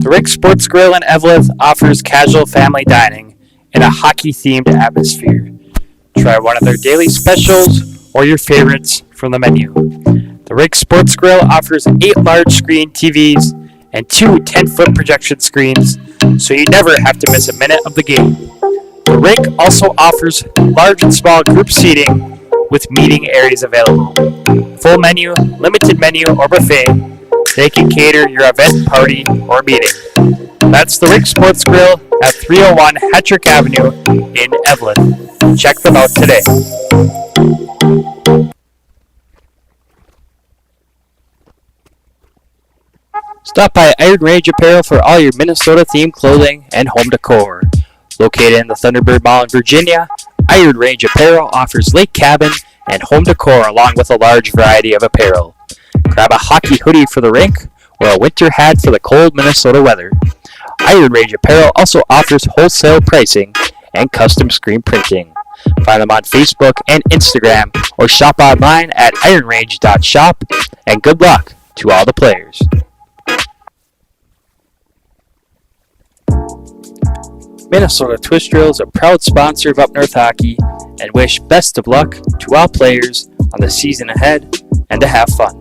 The Rick Sports Grill in Evelyn offers casual family dining in a hockey-themed atmosphere. Try one of their daily specials or your favorites from the menu. The Rick Sports Grill offers 8 large-screen TVs and 2 10-foot projection screens, so you never have to miss a minute of the game. The Rick also offers large and small group seating with meeting areas available. Full menu, limited menu, or buffet, they can cater your event, party, or meeting. That's the Rick Sports Grill at 301 Hattrick Avenue in Evelyn. Check them out today. Stop by Iron Range Apparel for all your Minnesota-themed clothing and home decor. Located in the Thunderbird Mall in Virginia, Iron Range Apparel offers lake cabin and home decor along with a large variety of apparel. Grab a hockey hoodie for the rink or a winter hat for the cold Minnesota weather. Iron Range Apparel also offers wholesale pricing and custom screen printing. Find them on Facebook and Instagram or shop online at ironrange.shop, and good luck to all the players. Minnesota Twist Drill is a proud sponsor of Up North Hockey and wish best of luck to all players on the season ahead and to have fun.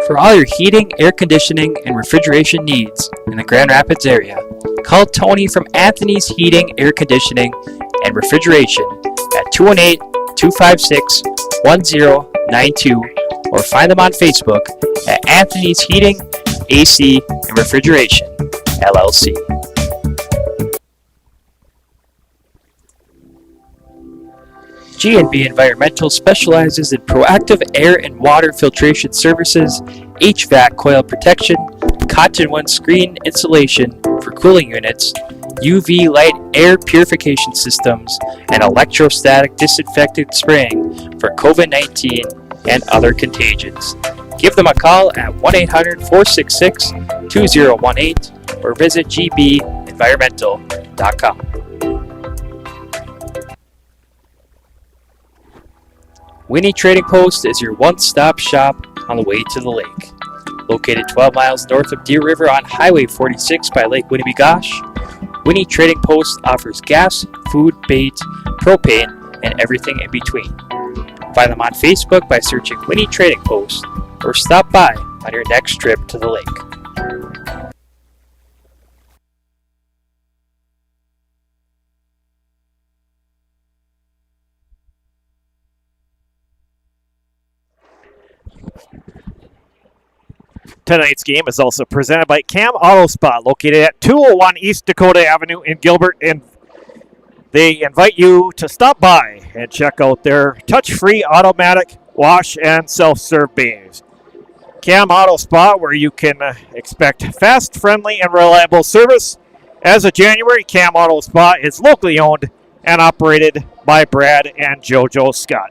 For all your heating, air conditioning, and refrigeration needs in the Grand Rapids area, call Tony from Anthony's Heating, Air Conditioning, and Refrigeration at 218-256-1092 or find them on Facebook at Anthony's Heating, AC, and Refrigeration, LLC. G&B Environmental specializes in proactive air and water filtration services, HVAC coil protection, cottonwood screen insulation for cooling units, UV light air purification systems, and electrostatic disinfectant spraying for COVID-19 and other contagions. Give them a call at 1-800-466-2018 or visit gbenvironmental.com. Winnie Trading Post is your one-stop shop on the way to the lake. Located 12 miles north of Deer River on Highway 46 by Lake Winnebagosh, Winnie Trading Post offers gas, food, bait, propane, and everything in between. Find them on Facebook by searching Winnie Trading Post or stop by on your next trip to the lake. Tonight's game is also presented by Cam Auto Spa, located at 201 East Dakota Avenue in Gilbert, and they invite you to stop by and check out their touch-free automatic wash and self-serve bays. Cam Auto Spa, where you can expect fast, friendly, and reliable service. As of January, Cam Auto Spa is locally owned and operated by Brad and JoJo Scott.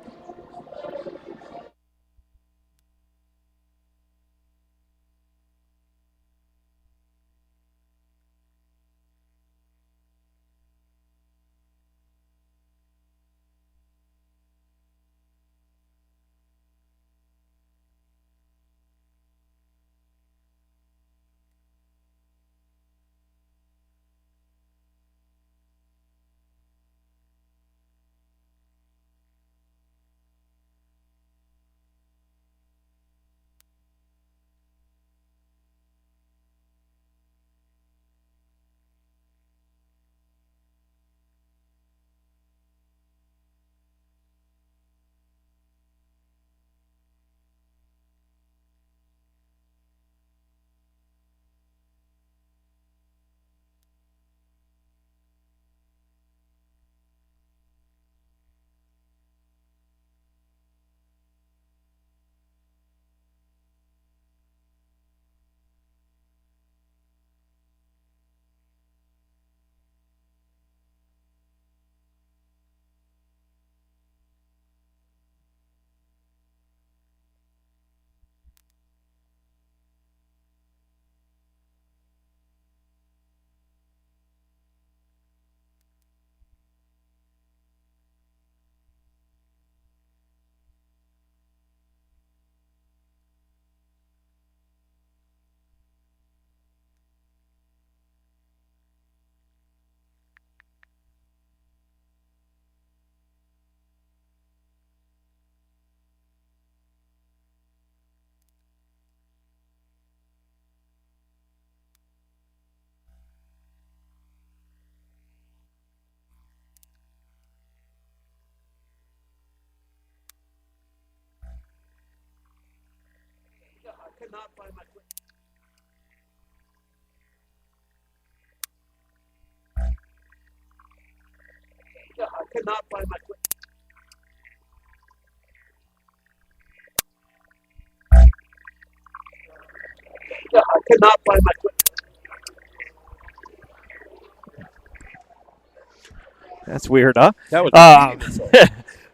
That's weird, huh? That was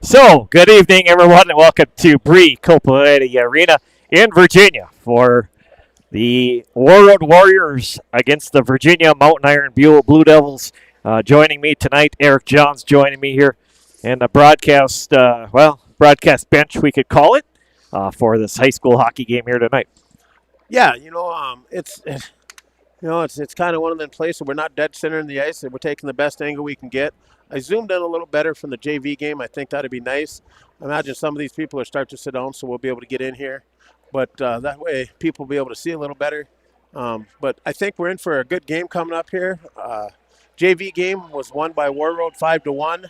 So, good evening, everyone, and welcome to Bree Copetti Arena in Virginia for the Warroad Warriors against the Virginia Mountain Iron Buell Blue Devils. Joining me tonight, Eric Johns joining me here, and the broadcast bench, we could call it, for this high school hockey game here tonight. Yeah, it's kind of one of them places we're not dead center in the ice, and we're taking the best angle we can get. I zoomed in a little better from the JV game. I think that'd be nice. I imagine some of these people are starting to sit down, so we'll be able to get in here. But that way, people will be able to see a little better. But I think we're in for a good game coming up here. JV game was won by Warroad 5-1.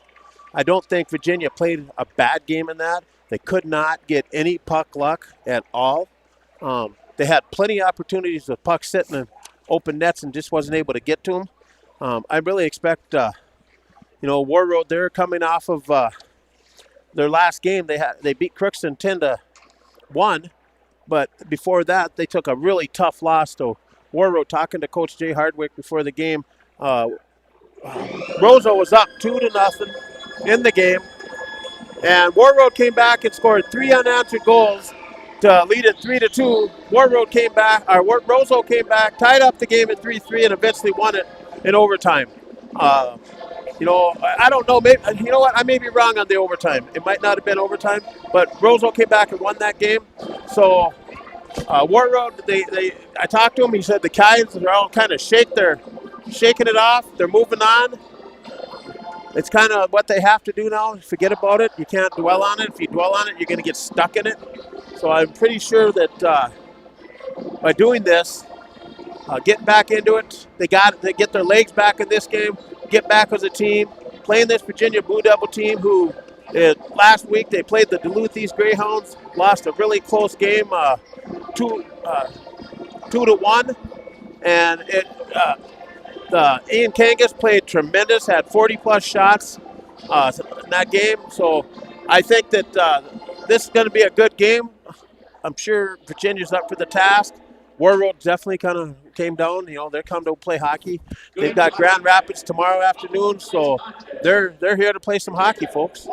I don't think Virginia played a bad game in that. They could not get any puck luck at all. They had plenty of opportunities with pucks sitting in open nets and just wasn't able to get to them. I really expect, Warroad, they're coming off of their last game. They beat Crookston 10-1, but before that, they took a really tough loss to Warroad. Talking to Coach Jay Hardwick before the game, Roseau was up 2-0 in the game, and Warroad came back and scored 3 unanswered goals to lead it 3-2. Warroad came back, or Roseau came back, tied up the game at 3-3, and eventually won it in overtime. I don't know. Maybe, you know what? I may be wrong on the overtime. It might not have been overtime, but Roseau came back and won that game. So Warroad, I talked to him. He said the guys are all kind of shaking it off. They're moving on. It's kind of what they have to do now. Forget about it. You can't dwell on it. If you dwell on it, you're going to get stuck in it. So I'm pretty sure that by doing this, getting back into it, they get their legs back in this game, get back as a team, playing this Virginia Blue Devil team who last week they played the Duluth East Greyhounds, lost a really close game, 2-1, and Ian Kangas played tremendous, had 40-plus shots in that game. So I think that this is going to be a good game. I'm sure Virginia's up for the task. Warroad definitely kind of came down. They're come to play hockey. They've got Grand Rapids tomorrow afternoon, so they're here to play some hockey, folks.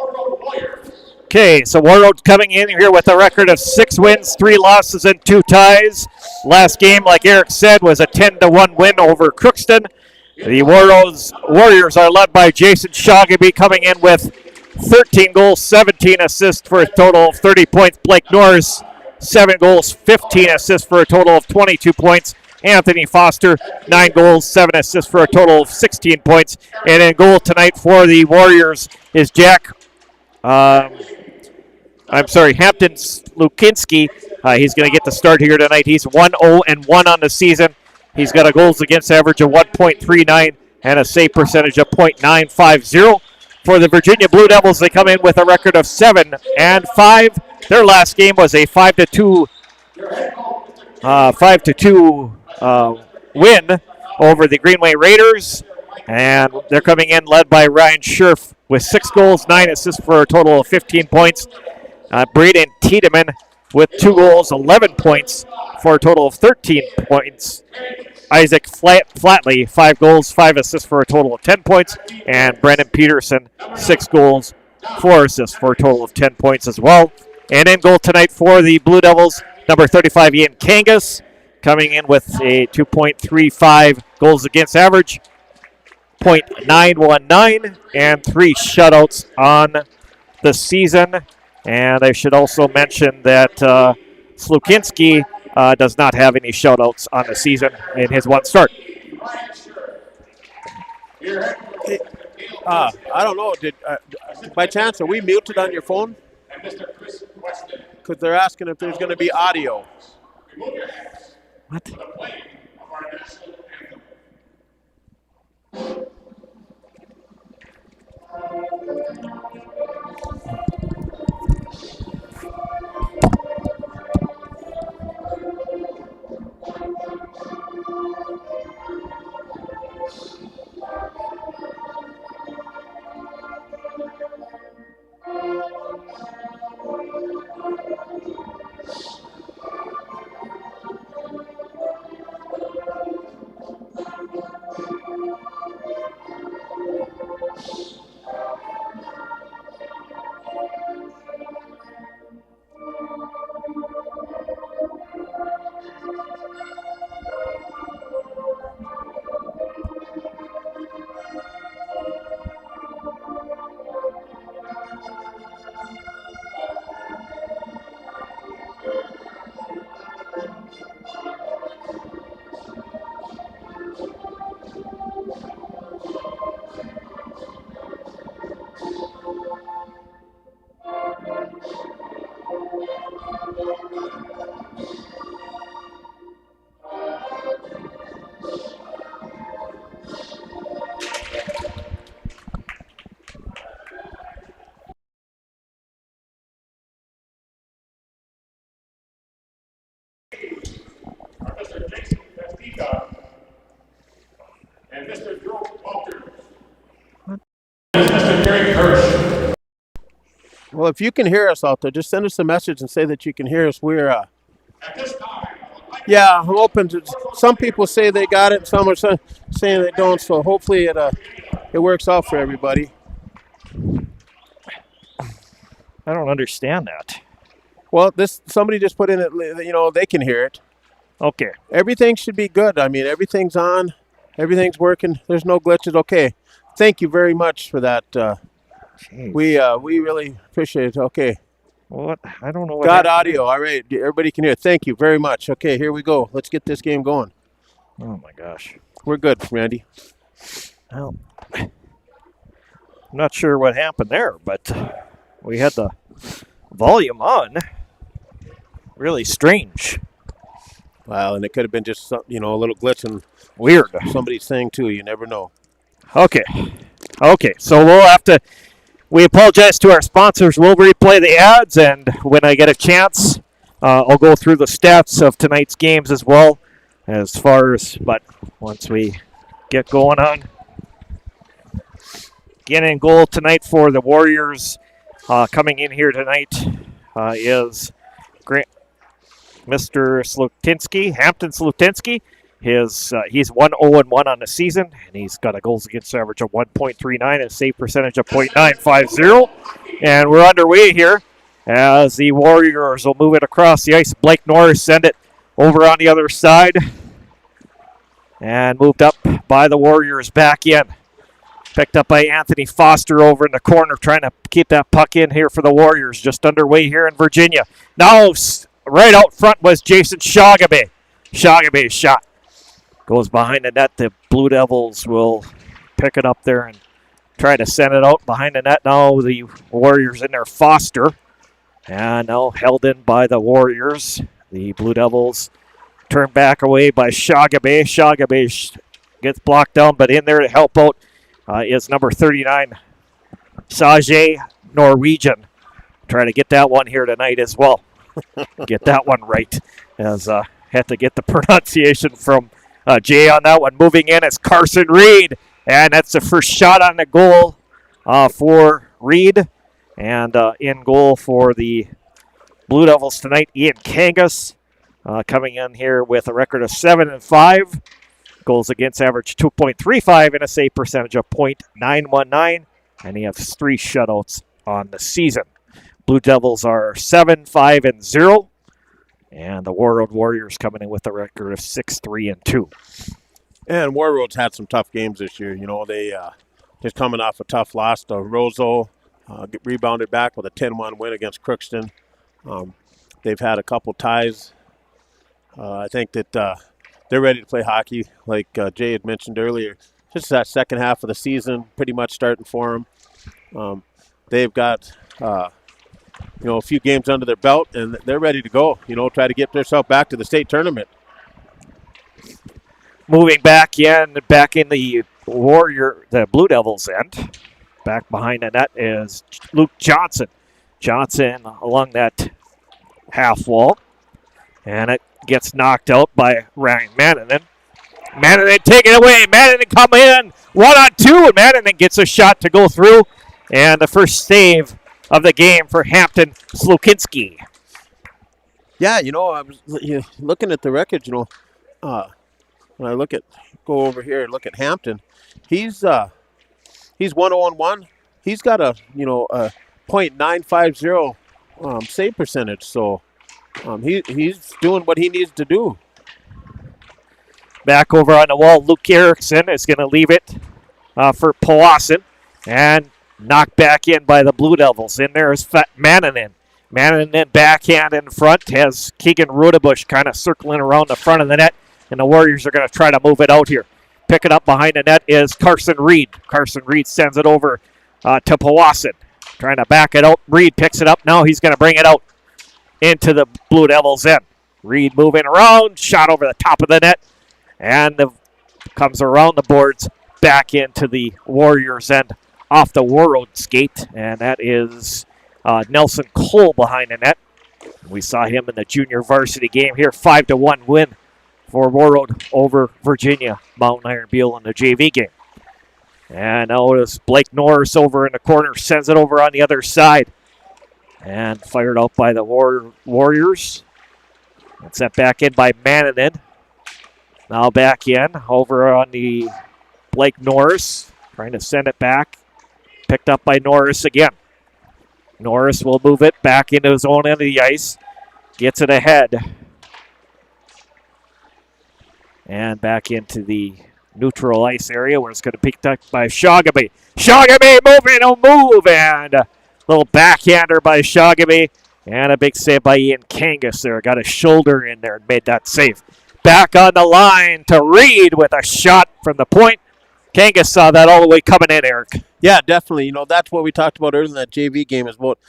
Okay, so Warroad coming in here with a record of 6 wins, 3 losses, and 2 ties. Last game, like Eric said, was a 10-1 win over Crookston. The Warriors are led by Jason Shoggaby, coming in with 13 goals, 17 assists for a total of 30 points. Blake Norris, 7 goals, 15 assists for a total of 22 points. Anthony Foster, 9 goals, 7 assists for a total of 16 points. And in goal tonight for the Warriors is Hampton Lukinski. He's going to get the start here tonight. He's 1-0-1 on the season. He's got a goals against average of 1.39 and a save percentage of .950. For the Virginia Blue Devils, they come in with a record of 7-5. Their last game was a 5-2 win over the Greenway Raiders, and they're coming in led by Ryan Scherf with 6 goals, 9 assists for a total of 15 points. Braden Tiedemann with 2 goals, 11 points for a total of 13 points. Isaac Flatley, 5 goals, 5 assists for a total of 10 points. And Brendan Peterson, 6 goals, 4 assists for a total of 10 points as well. And in goal tonight for the Blue Devils, number 35, Ian Kangas, coming in with a 2.35 goals against average, .919, and 3 shutouts on the season. And I should also mention that Slukinski does not have any shutouts on the season in his one start. I don't know. By chance, are we muted on your phone? Because they're asking if there's going to be audio. What? Well, if you can hear us out there, just send us a message and say that you can hear us. We're, yeah, I'm open to. Some people say they got it, some are saying they don't. So hopefully it works out for everybody. I don't understand that. Well, somebody just put in it. They can hear it. Okay. Everything should be good. I mean, everything's on, everything's working. There's no glitches. Okay. Thank you very much for that. We really appreciate it. Okay. What? I don't know what Got audio. All right. Everybody can hear. Thank you very much. Okay, here we go. Let's get this game going. Oh my gosh. We're good, Randy. Well, I'm not sure what happened there, but we had the volume on. Really strange. Wow, and it could have been just a little glitch and Weird. somebody's thing too. You never know. Okay, so we'll have to. We apologize to our sponsors. We'll replay the ads, and when I get a chance, I'll go through the stats of tonight's games as well. But once we get going on. Again, in goal tonight for the Warriors, coming in here tonight is Mr. Hampton Slutinsky. He's 1-0-1 on the season, and he's got a goals against average of 1.39 and a save percentage of .950. And we're underway here as the Warriors will move it across the ice. Blake Norris send it over on the other side and moved up by the Warriors back in. Picked up by Anthony Foster over in the corner, trying to keep that puck in here for the Warriors. Just underway here in Virginia. Now, right out front was Jason Shagabe. Shagabe's shot goes behind the net. The Blue Devils will pick it up there and try to send it out behind the net. Now the Warriors in there. Foster. And now held in by the Warriors. The Blue Devils turn back away by Shagabe. Shagabe gets blocked down, but in there to help out is number 39, Sajay Norwegian. Try to get that one here tonight as well. Get that one right. As had to get the pronunciation from Jay on that one. Moving in is Carson Reed. And that's the first shot on the goal for Reed. And in goal for the Blue Devils tonight, Ian Kangas coming in here with a record of 7-5. Goals against average 2.35 and a save percentage of .919. And he has 3 shutouts on the season. Blue Devils are 7-5-0. And the Warroad Warriors coming in with a record of 6-3-2. And Warroad's had some tough games this year. They just coming off a tough loss to Roseau. Rebounded back with a 10-1 win against Crookston. They've had a couple ties. I think that they're ready to play hockey, like Jay had mentioned earlier. Just that second half of the season, pretty much starting for them. They've got a few games under their belt, and they're ready to go. Try to get themselves back to the state tournament. Moving back in the the Blue Devils end. Back behind the net is Luke Johnson. Johnson along that half wall. And it gets knocked out by Ryan Mannanen. Mannanen taking it away. Mannanen come in 1-on-2. And Mannanen gets a shot to go through. And the first save of the game for Hampton Slukinski. Yeah, I was looking at the record, when I go over here and look at Hampton, he's 1-0-1. He's got a .950 save percentage, so he's doing what he needs to do. Back over on the wall, Luke Erickson is going to leave it for Powassan, and knocked back in by the Blue Devils. In there is Mannanen. Mannanen backhand in front has Keegan Rudabush kind of circling around the front of the net, and the Warriors are going to try to move it out here. Picking up behind the net is Carson Reed. Carson Reed sends it over to Powassan. Trying to back it out. Reed picks it up. Now he's going to bring it out into the Blue Devils end. Reed moving around. Shot over the top of the net. And comes around the boards back into the Warriors end off the Warroad skate. And that is Nelson Cole behind the net. We saw him in the junior varsity game here. 5-1 win for Warroad over Virginia, Mountain Iron Beal in the JV game. And notice Blake Norris over in the corner sends it over on the other side. And fired out by the Warriors. And sent back in by Mannanen. Now back in over on the Blake Norris. Trying to send it back. Picked up by Norris again. Norris will move it back into his own end of the ice. Gets it ahead. And back into the neutral ice area where it's going to be picked up by Shogamy. Shogamy moving a move. And a little backhander by Shogamy. And a big save by Ian Kangas there. Got his shoulder in there and made that save. Back on the line to Reed with a shot from the point. Kangas saw that all the way coming in, Eric. Yeah, definitely. That's what we talked about earlier in that JV game is about,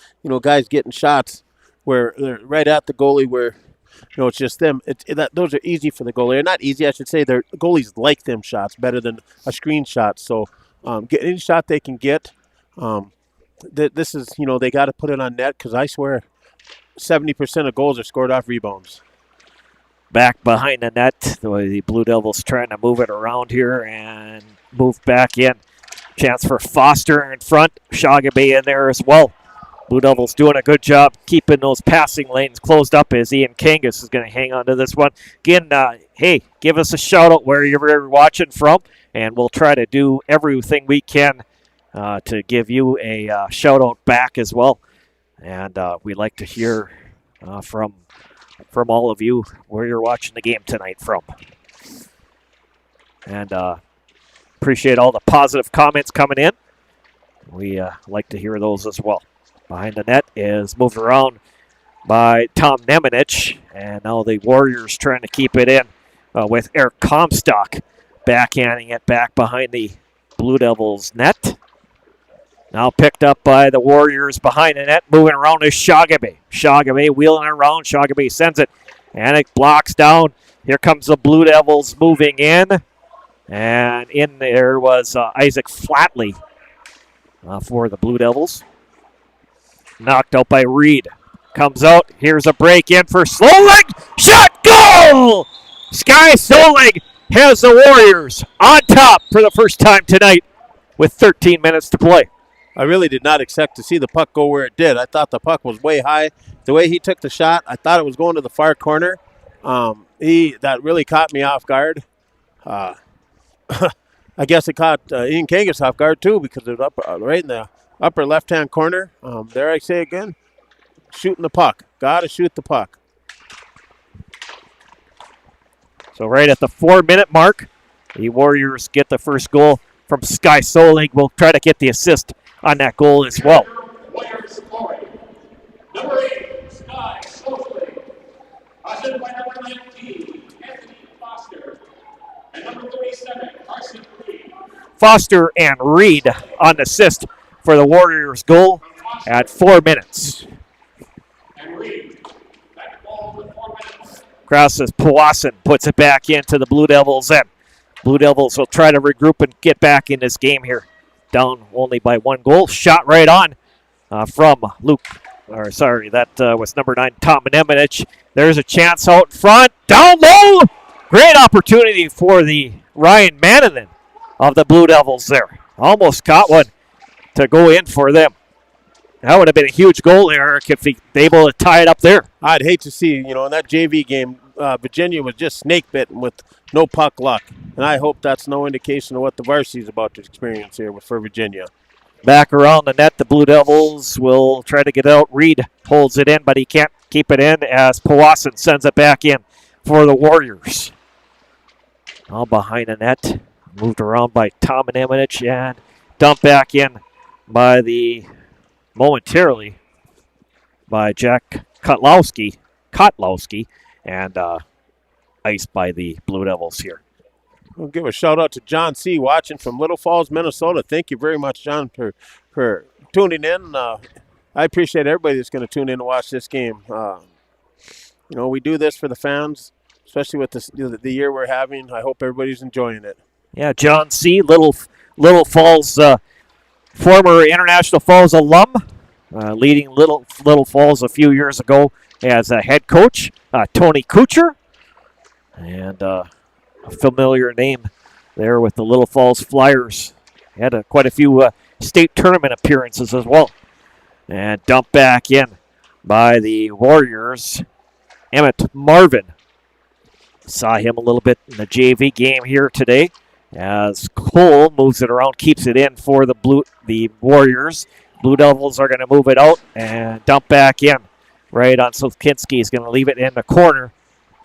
guys getting shots where they're right at the goalie where, it's just them. Those are easy for the goalie. Or not easy, I should say. The goalies like them shots better than a screen shot. So get any shot they can get. This is, they got to put it on net because I swear 70% of goals are scored off rebounds. Back behind the net. The Blue Devils trying to move it around here and move back in. Chance for Foster in front. Shogamy in there as well. Blue Devils doing a good job keeping those passing lanes closed up as Ian Kangas is going to hang on to this one. Again, hey, give us a shout out where you're watching from, and we'll try to do everything we can to give you a shout out back as well. And we'd like to hear from all of you where you're watching the game tonight from. And appreciate all the positive comments coming in. We like to hear those as well. Behind the net is moved around by Tom Nemanich. And now the Warriors trying to keep it in with Eric Comstock backhanding it back behind the Blue Devils net. Now picked up by the Warriors behind the net. Moving around is Shogamy. Shogamy wheeling around. Shogamy sends it. And it blocks down. Here comes the Blue Devils moving in. And in there was Isaac Flatley for the Blue Devils. Knocked out by Reed. Comes out. Here's a break in for Slolig. Shot goal! Sky Slolig has the Warriors on top for the first time tonight with 13 minutes to play. I really did not expect to see the puck go where it did. I thought the puck was way high. The way he took the shot, I thought it was going to the far corner. That really caught me off guard. I guess it caught Ian Kangas off guard too because it was up right in the upper left-hand corner. There I say again, shooting the puck. Got to shoot the puck. So right at the 4-minute mark, the Warriors get the first goal from Sky Solig. We'll try to get the assist on that goal as well. Warriors scoring. Number 8, Sky Solig. Passed by number 19, Anthony Foster. And number 37, Carson Reed. Foster and Reed on assist for the Warriors goal at 4 minutes. And Reed. That ball with 4 minutes. Krause's Powassan puts it back into the Blue Devils end. Blue Devils will try to regroup and get back in this game here. Down only by 1 goal. Shot right on from that was number 9, Tom Nemanich. There's a chance out front. Down low. Great opportunity for the Ryan Mannanen of the Blue Devils there. Almost caught one to go in for them. That would have been a huge goal, Eric, if he was able to tie it up there. I'd hate to see, in that JV game, Virginia was just snake bitten with no puck luck. And I hope that's no indication of what the varsity is about to experience here for Virginia. Back around the net, the Blue Devils will try to get out. Reed holds it in, but he can't keep it in as Powassan sends it back in for the Warriors. All behind the net. Moved around by Tom Nemanich and dumped back in momentarily by Jack Kotlowski, and iced by the Blue Devils here. We'll give a shout out to John C. watching from Little Falls, Minnesota. Thank you very much, John, for tuning in. I appreciate everybody that's going to tune in to watch this game. We do this for the fans, especially with the year we're having. I hope everybody's enjoying it. Yeah, John C., Little Falls, former International Falls alum, leading Little Falls a few years ago as a head coach. Tony Kuchar, and a familiar name there with the Little Falls Flyers had quite a few state tournament appearances as well. And dumped back in by the Warriors. Emmett Marvin. Saw him a little bit in the JV game here today as Cole moves it around, keeps it in for the Warriors. Blue Devils are going to move it out and dump back in. Right on Solkinski is going to leave it in the corner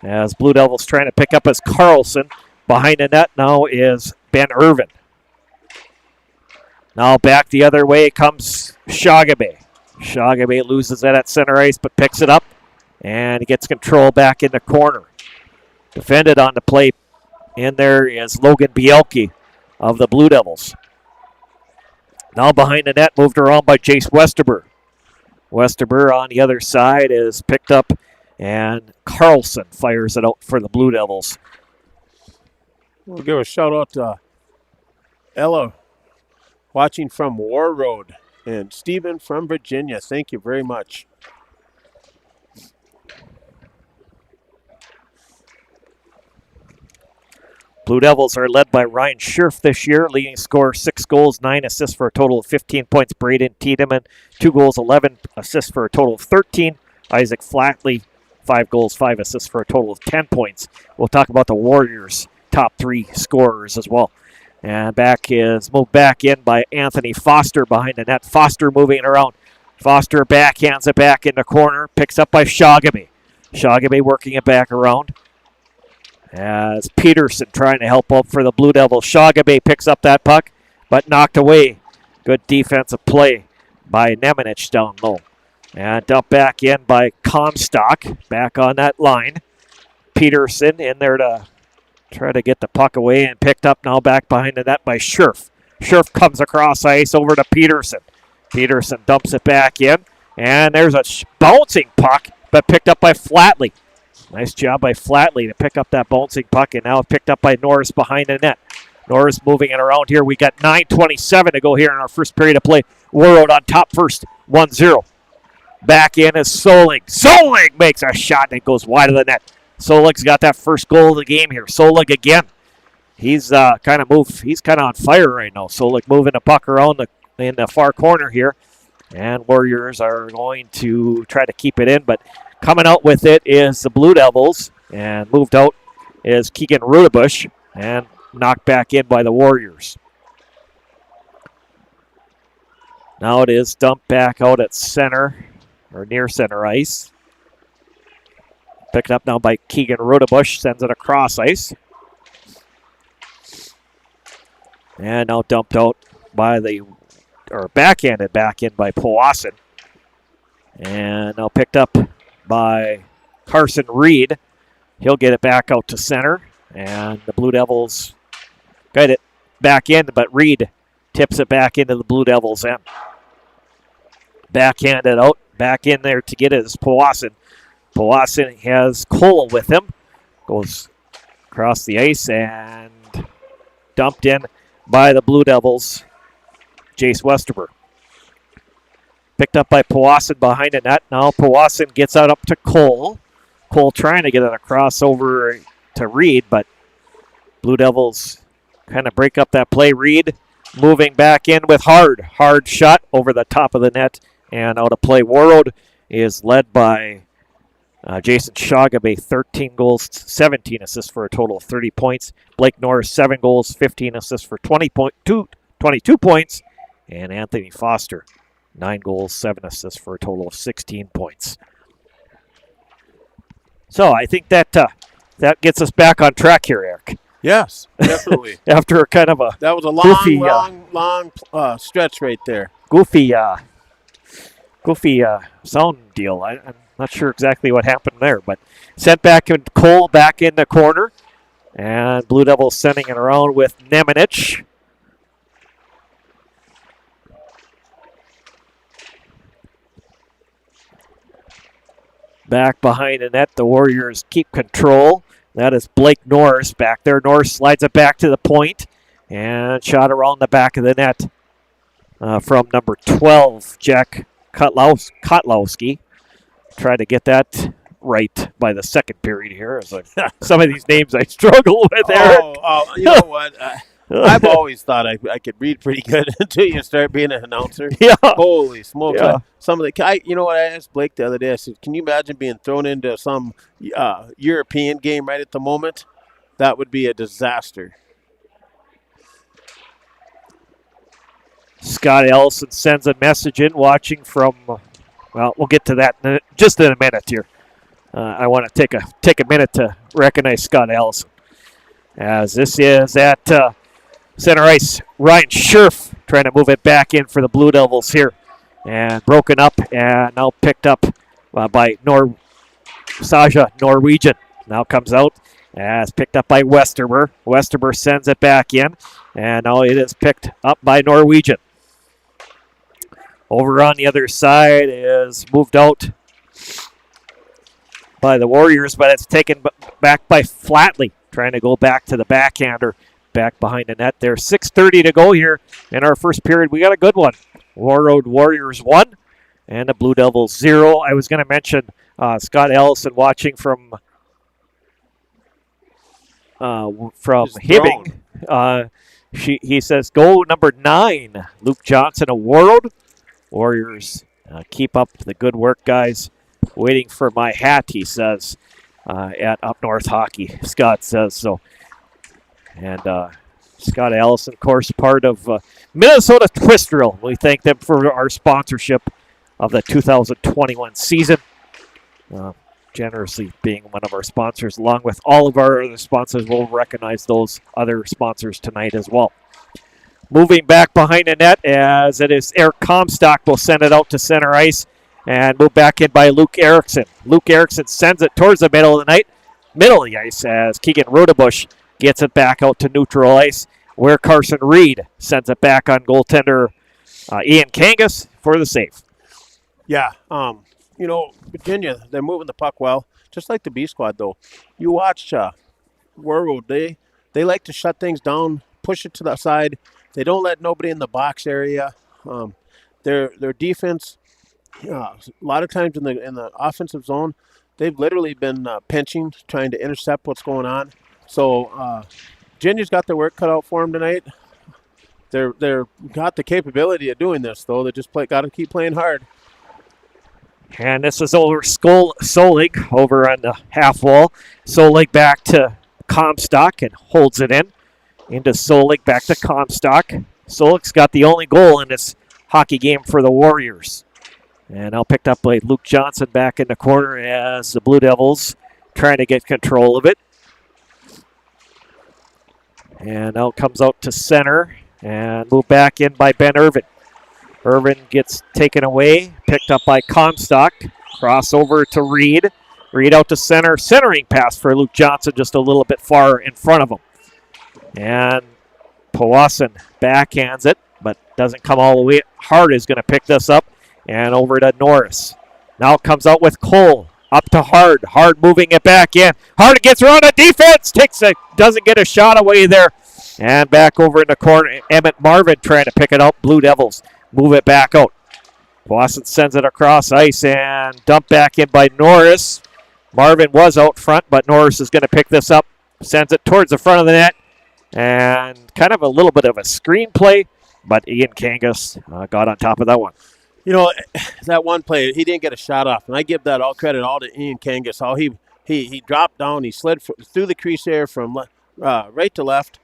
as Blue Devils trying to pick up as Carlson. Behind the net now is Ben Irvin. Now back the other way comes Shagabe. Shagabe loses it at center ice but picks it up and gets control back in the corner. Defended on the play in there is Logan Bielke of the Blue Devils. Now behind the net, moved around by Jace Westerber. Westerber on the other side is picked up, and Carlson fires it out for the Blue Devils. We'll give a shout out to Ella watching from Warroad and Stephen from Virginia. Thank you very much. Blue Devils are led by Ryan Scherf this year, leading scorer 6 goals, 9 assists for a total of 15 points. Braden Tiedemann, 2 goals, 11 assists for a total of 13. Isaac Flatley, 5 goals, 5 assists for a total of 10 points. We'll talk about the Warriors' top 3 scorers as well. And moved back in by Anthony Foster behind the net. Foster moving it around. Foster backhands it back in the corner, picks up by Shagabe. Shagabe working it back around. As Peterson trying to help out for the Blue Devils. Shagabe picks up that puck, but knocked away. Good defensive play by Nemanich down low. And dumped back in by Comstock, back on that line. Peterson in there to try to get the puck away and picked up now back behind the net by Scherf. Scherf comes across ice over to Peterson. Peterson dumps it back in, and there's a bouncing puck, but picked up by Flatley. Nice job by Flatley to pick up that bouncing puck, and now picked up by Norris behind the net. Norris moving it around here. We got 9:27 to go here in our first period of play. Warroad on top first, 1-0. Back in is Solig. Solig makes a shot, and it goes wide of the net. Solig's got that first goal of the game here. Solig again. He's kind of on fire right now. Solig moving the puck around in the far corner here. And Warriors are going to try to keep it in, but coming out with it is the Blue Devils, and moved out is Keegan Rudebush, and knocked back in by the Warriors. Now it is dumped back out at center, or near center ice. Picked up now by Keegan Rudebush, sends it across ice. And now dumped out by backhanded back in by Powassan. And now picked up by Carson Reed. He'll get it back out to center, and the Blue Devils got it back in, but Reed tips it back into the Blue Devils' end. Backhanded out, back in there to get it is Powassan. Powassan has Cole with him. Goes across the ice and dumped in by the Blue Devils' Jace Westerber. Picked up by Powassan behind the net. Now Powassan gets out up to Cole. Cole trying to get it across over to Reed, but Blue Devils kind of break up that play. Reed moving back in with hard shot over the top of the net and out of play. Warroad is led by Jason Shagabe, 13 goals, 17 assists for a total of 30 points. Blake Norris, 7 goals, 15 assists for 22 points. And Anthony Foster, 9 goals, 7 assists for a total of 16 points. So I think that gets us back on track here, Eric. Yes, definitely. After kind of a that was a goofy, long stretch right there. Goofy sound deal. I'm not sure exactly what happened there, but sent back in Cole back in the corner, and Blue Devils sending it around with Nemanich. Back behind the net, the Warriors keep control. That is Blake Norris back there. Norris slides it back to the point and shot around the back of the net from number 12, Jack Kotlowski. Tried to get that right by the second period here. Some of these names I struggle with, Eric. You know what? I've always thought I could read pretty good until you start being an announcer. Yeah. Holy smokes! Yeah. Some of the, you know what I asked Blake the other day? I said, "Can you imagine being thrown into some European game right at the moment? That would be a disaster." Scott Ellison sends a message in, watching from. Well, we'll get to that just in a minute here. I want to take a minute to recognize Scott Ellison, as this is at center ice. Ryan Scherf trying to move it back in for the Blue Devils here, and broken up and now picked up by Saja Norwegian. Now comes out as picked up by Westerber. Westerber sends it back in, and now it is picked up by Norwegian. Over on the other side is moved out by the Warriors, but it's taken back by Flatley, trying to go back to the backhander, back behind the net there. 6:30 to go here in our first period. We got a good one. Warroad Warriors 1 and the Blue Devils 0. I was going to mention Scott Ellison watching from Hibbing. He says, go number 9, Luke Johnson of Warroad. Warriors, keep up the good work, guys. Waiting for my hat, he says, at Up North Hockey. Scott says so. And Scott Ellison, of course, part of Minnesota Twist Drill. We thank them for our sponsorship of the 2021 season. Generously being one of our sponsors, along with all of our other sponsors. We'll recognize those other sponsors tonight as well. Moving back behind the net, as it is Eric Comstock will send it out to center ice and move back in by Luke Erickson. Luke Erickson sends it towards the middle of the ice as Keegan Rodebush gets it back out to neutral ice, where Carson Reed sends it back on goaltender Ian Kangas for the save. Yeah, Virginia, they're moving the puck well, just like the B squad though. You watch Warroad, they like to shut things down, push it to the side. They don't let nobody in the box area. Their defense, a lot of times in the offensive zone, they've literally been pinching, trying to intercept what's going on. So Virginia's got their work cut out for them tonight. They're got the capability of doing this though. They just got to keep playing hard. And this is over Solig over on the half wall. Solig back to Comstock and holds it in. Into Solig, back to Comstock. Solig's got the only goal in this hockey game for the Warriors. And now picked up by Luke Johnson back in the corner as the Blue Devils trying to get control of it. And now comes out to center and moved back in by Ben Irvin. Irvin gets taken away, picked up by Comstock. Crossover to Reed. Reed out to center. Centering pass for Luke Johnson, just a little bit far in front of him. And Powassan backhands it, but doesn't come all the way. Hart is going to pick this up and over to Norris. Now comes out with Cole. Up to Hard. Hard moving it back in. Hard gets around the defense. Doesn't get a shot away there. And back over in the corner. Emmett Marvin trying to pick it up. Blue Devils move it back out. Powassan sends it across ice and dumped back in by Norris. Marvin was out front, but Norris is going to pick this up. Sends it towards the front of the net. And kind of a little bit of a screenplay, but Ian Kangas got on top of that one. That one play, he didn't get a shot off, and I give that all credit all to Ian Kangas. How he dropped down, he slid through the crease there from right to left.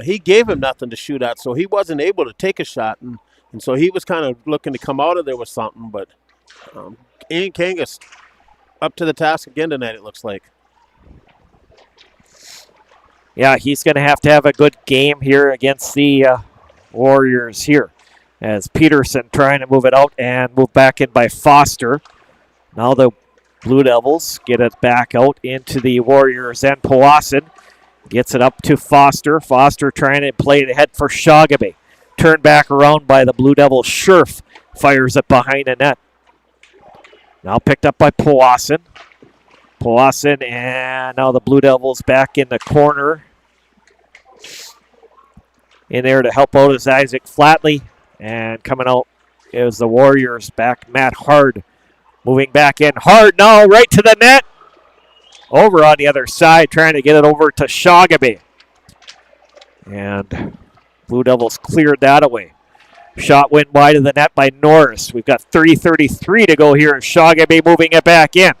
He gave him nothing to shoot at, so he wasn't able to take a shot, and so he was kind of looking to come out of there with something. But Ian Kangas up to the task again tonight, it looks like. Yeah, he's going to have a good game here against the Warriors here. As Peterson trying to move it out and move back in by Foster. Now the Blue Devils get it back out into the Warriors and Powassan gets it up to Foster. Foster trying to play it ahead for Shagabe. Turned back around by the Blue Devils. Scherf fires it behind the net. Now picked up by Powassan. Powassan, and now the Blue Devils back in the corner. In there to help out is Isaac Flatley. And coming out is the Warriors back. Matt Hard moving back in. Hard now right to the net. Over on the other side, trying to get it over to Shagabe. And Blue Devils cleared that away. Shot went wide of the net by Norris. We've got 30-33 to go here. Shagabe moving it back in.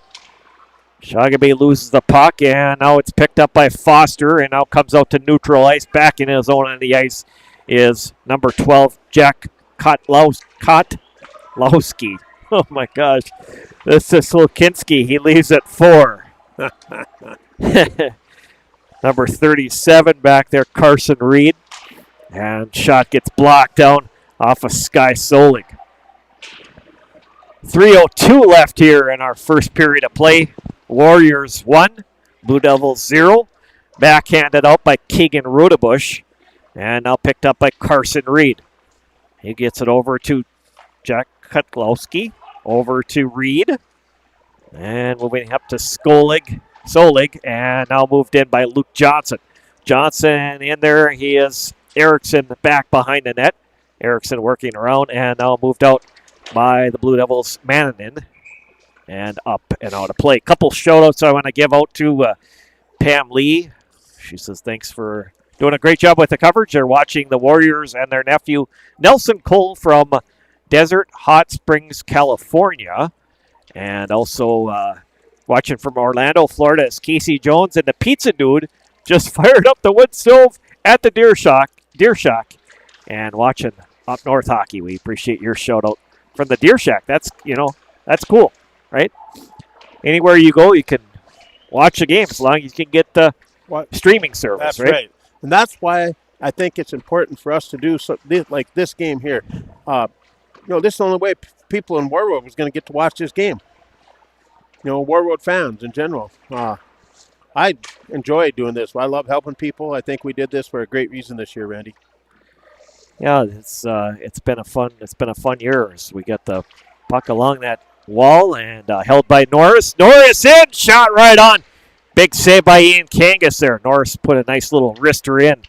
Shagabe loses the puck, and now it's picked up by Foster, and now comes out to neutral ice. Back in his own on the ice is number 12, Jack Kotlowski. Oh, my gosh. This is Slokinski. He leaves at 4. Number 37 back there, Carson Reed. And shot gets blocked down off of Sky Solig. 3:02 left here in our first period of play. Warriors 1, Blue Devils 0. Backhanded out by Keegan Rudebush. And now picked up by Carson Reed. He gets it over to Jack Kotlowski. Over to Reed. And moving up to Solig. And now moved in by Luke Johnson. Johnson in there. He is Erickson back behind the net. Erickson working around and now moved out by the Blue Devils, Mannanen. And up and out of play. Couple shout-outs I want to give out to Pam Lee. She says thanks for doing a great job with the coverage. They're watching the Warriors and their nephew, Nelson Cole from Desert Hot Springs, California. And also watching from Orlando, Florida is Casey Jones. And the pizza dude just fired up the wood stove at the Deer Shack. And watching Up North Hockey. We appreciate your shout-out from the Deer Shack. That's cool. Right? Anywhere you go, you can watch a game as long as you can get the streaming service. That's right. And that's why I think it's important for us to do like this game here. This is the only way people in Warroad was going to get to watch this game. Warroad fans in general. I enjoy doing this. I love helping people. I think we did this for a great reason this year, Randy. Yeah, it's been a fun year. So we got the puck along that wall and held by Norris. Norris in, shot right on. Big save by Ian Kangas there. Norris put a nice little wrister in.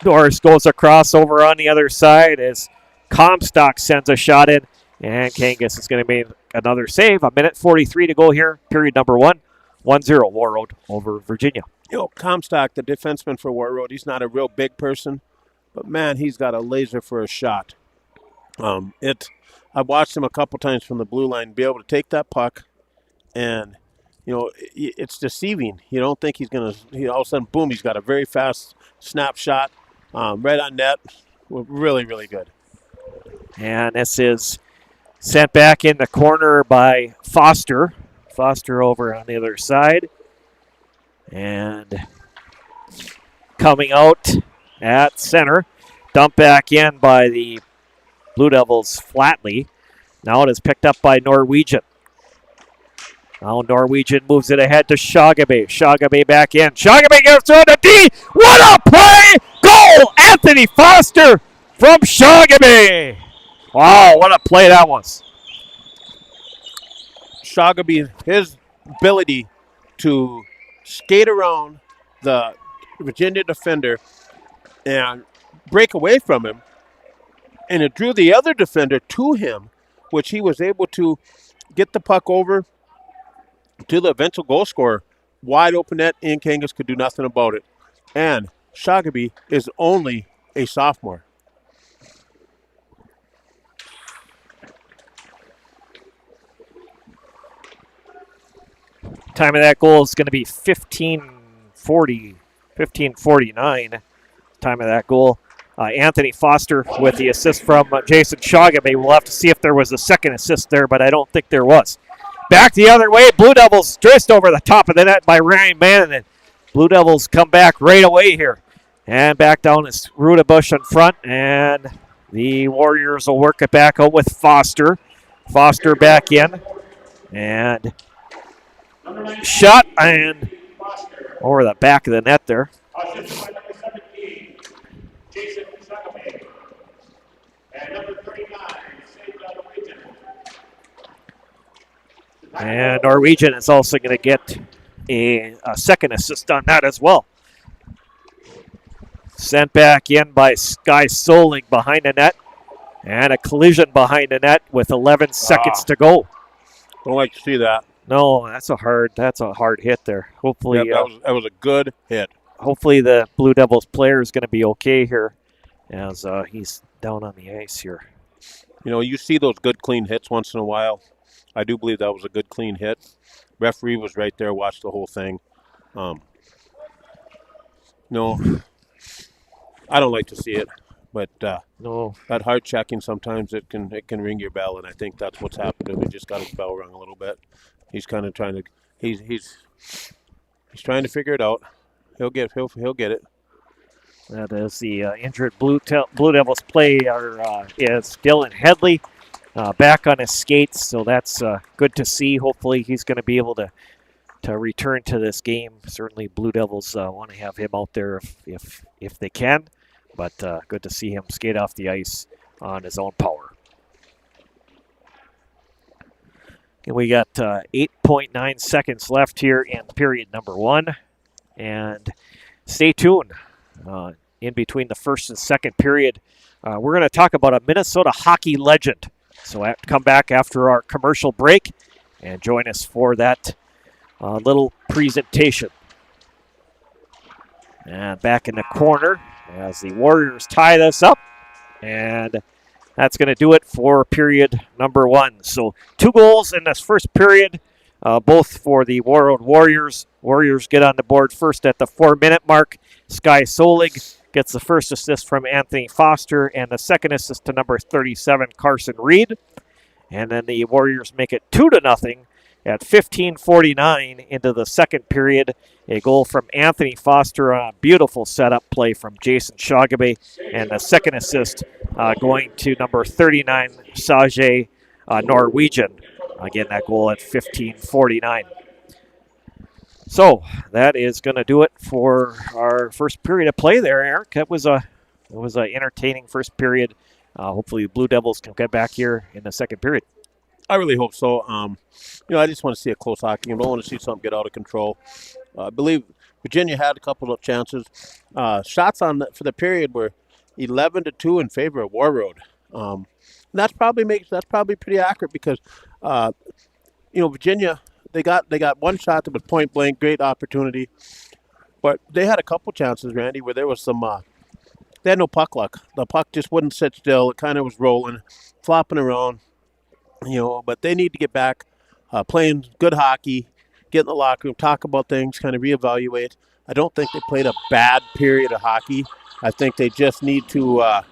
Norris goes across over on the other side as Comstock sends a shot in, and Kangas is going to make another save. 1:43 to go here. Period number 1. 1-0 Warroad over Virginia. Comstock, the defenseman for Warroad, he's not a real big person, but man, he's got a laser for a shot. I watched him a couple times from the blue line be able to take that puck, and it's deceiving. You don't think he's gonna. All of a sudden, boom! He's got a very fast snapshot, right on net. Really, really good. And this is sent back in the corner by Foster. Foster over on the other side, and coming out at center, dumped back in by the Blue Devils Flatley. Now it is picked up by Norwegian. Now Norwegian moves it ahead to Shagabe. Shagabe back in. Shagabe gets on the D. What a play! Goal! Anthony Foster from Shagabe. Wow, what a play that was. Shagabe, his ability to skate around the Virginia defender and break away from him, and it drew the other defender to him, which he was able to get the puck over to the eventual goal scorer. Wide open net, Ian Kangas could do nothing about it. And Shagabe is only a sophomore. Time of that goal is going to be 15:49. Time of that goal. Anthony Foster with the assist from Jason Shagabe. We'll have to see if there was a second assist there, but I don't think there was. Back the other way. Blue Devils dressed over the top of the net by Ryan Mannanen. Blue Devils come back right away here. And back down is Rudebush in front. And the Warriors will work it back out with Foster. Foster back in. And shot and over the back of the net there. Jason Shagabe. And number 39, saved by Norwegian. And Norwegian is also going to get a second assist on that as well. Sent back in by Sky Solig behind the net. And a collision behind the net with 11 seconds to go. Don't like to see that. No, that's a hard hit there. Hopefully, that was a good hit. Hopefully the Blue Devils player is going to be okay here as he's down on the ice here. You know, you see those good clean hits once in a while. I do believe that was a good clean hit. Referee was right there, watched the whole thing. No, I don't like to see it, but No, that hard checking sometimes it can ring your bell, and I think that's what's happening. We just got his bell rung a little bit. He's kind of trying to he's trying to figure it out. He'll get it. that is the injured Blue Devils player is Dylan Headley. Back on his skates, so that's good to see. Hopefully he's going to be able to return to this game. Certainly Blue Devils want to have him out there if they can, but good to see him skate off the ice on his own power. And we got 8.9 seconds left here in period number 1, and stay tuned. In between the first and second period, we're going to talk about a Minnesota hockey legend. So come back after our commercial break and join us for that little presentation. And back in the corner as the Warriors tie this up. And that's going to do it for period number 1. So 2 goals in this first period, both for the Warroad Warriors. Warriors get on the board first at the 4-minute mark. Sky Solig gets the first assist from Anthony Foster and the second assist to number 37, Carson Reed. And then the Warriors make it 2-0 at 15:49 into the second period. A goal from Anthony Foster on a beautiful setup play from Jason Shagabe. And the second assist going to number 39, Sajay Norwegian. Again, that goal at 15:49. So that is going to do it for our first period of play there, Eric. It was an entertaining first period. Hopefully the Blue Devils can get back here in the second period. I really hope so. I just want to see a close hockey game. I don't want to see something get out of control. I believe Virginia had a couple of chances. Shots for the period were 11-2 in favor of Warroad. That's probably pretty accurate because Virginia. They got one shot that was point blank, great opportunity, but they had a couple chances, Randy, where there was some. They had no puck luck. The puck just wouldn't sit still. It kind of was rolling, flopping around, But they need to get back, playing good hockey, get in the locker room, talk about things, kind of reevaluate. I don't think they played a bad period of hockey. I think they just need to,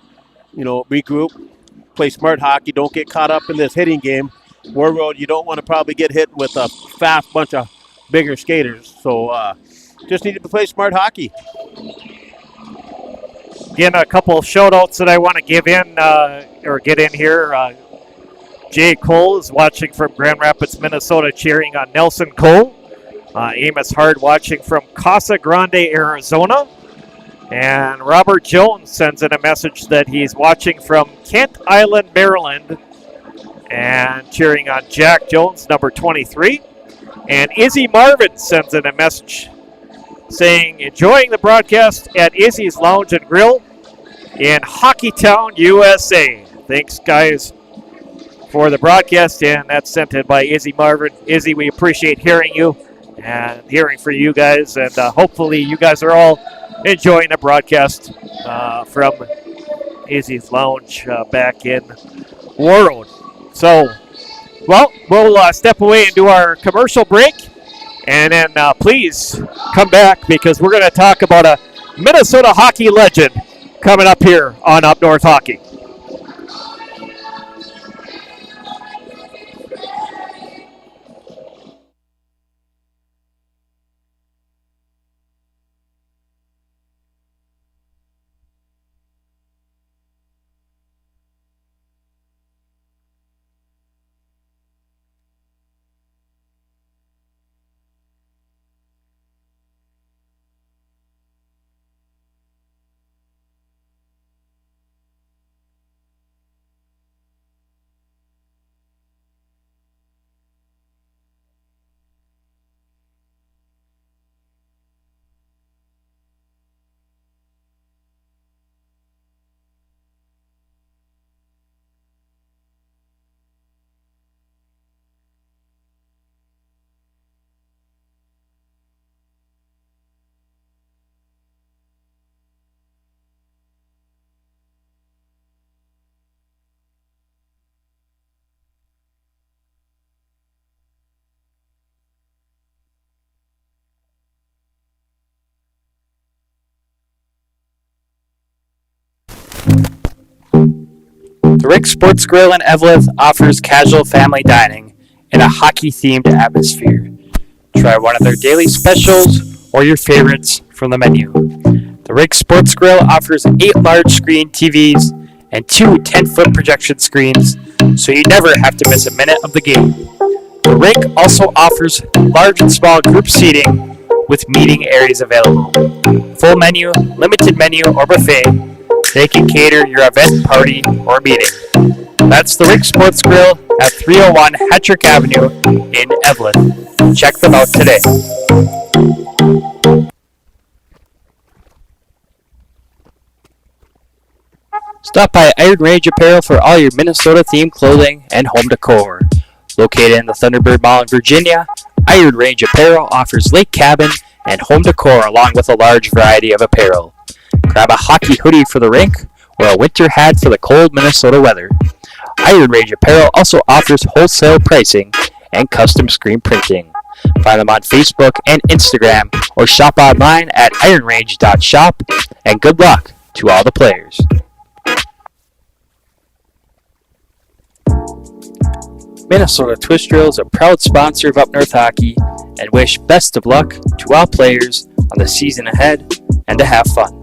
regroup, play smart hockey. Don't get caught up in this hitting game. Warroad, you don't want to probably get hit with a fast bunch of bigger skaters. So just need to play smart hockey. Again, a couple of shout-outs that I want to get in here. Jay Cole is watching from Grand Rapids, Minnesota, cheering on Nelson Cole. Amos Hard watching from Casa Grande, Arizona. And Robert Jones sends in a message that he's watching from Kent Island, Maryland, and cheering on Jack Jones, number 23. And Izzy Marvin sends in a message saying, enjoying the broadcast at Izzy's Lounge and Grill in Hockeytown, USA. Thanks, guys, for the broadcast, and that's sent in by Izzy Marvin. Izzy, we appreciate hearing you and hearing from you guys, and hopefully you guys are all enjoying the broadcast from Izzy's Lounge back in Warroad. So, we'll step away and do our commercial break, and then please come back because we're going to talk about a Minnesota hockey legend coming up here on Up North Hockey. The Rick Sports Grill in Eveleth offers casual family dining in a hockey-themed atmosphere. Try one of their daily specials or your favorites from the menu. The Rick Sports Grill offers 8 large-screen TVs and 2 10-foot projection screens, so you never have to miss a minute of the game. The Rick also offers large and small group seating with meeting areas available. Full menu, limited menu, or buffet, they can cater your event, party, or meeting. That's the Rick Sports Grill at 301 Hattrick Avenue in Evelyn. Check them out today. Stop by Iron Range Apparel for all your Minnesota-themed clothing and home decor. Located in the Thunderbird Mall in Virginia, Iron Range Apparel offers lake cabin and home decor along with a large variety of apparel. Grab a hockey hoodie for the rink or a winter hat for the cold Minnesota weather. Iron Range Apparel also offers wholesale pricing and custom screen printing. Find them on Facebook and Instagram or shop online at ironrange.shop, and good luck to all the players. Minnesota Twist Drill is a proud sponsor of Up North Hockey and wish best of luck to all players on the season ahead and to have fun.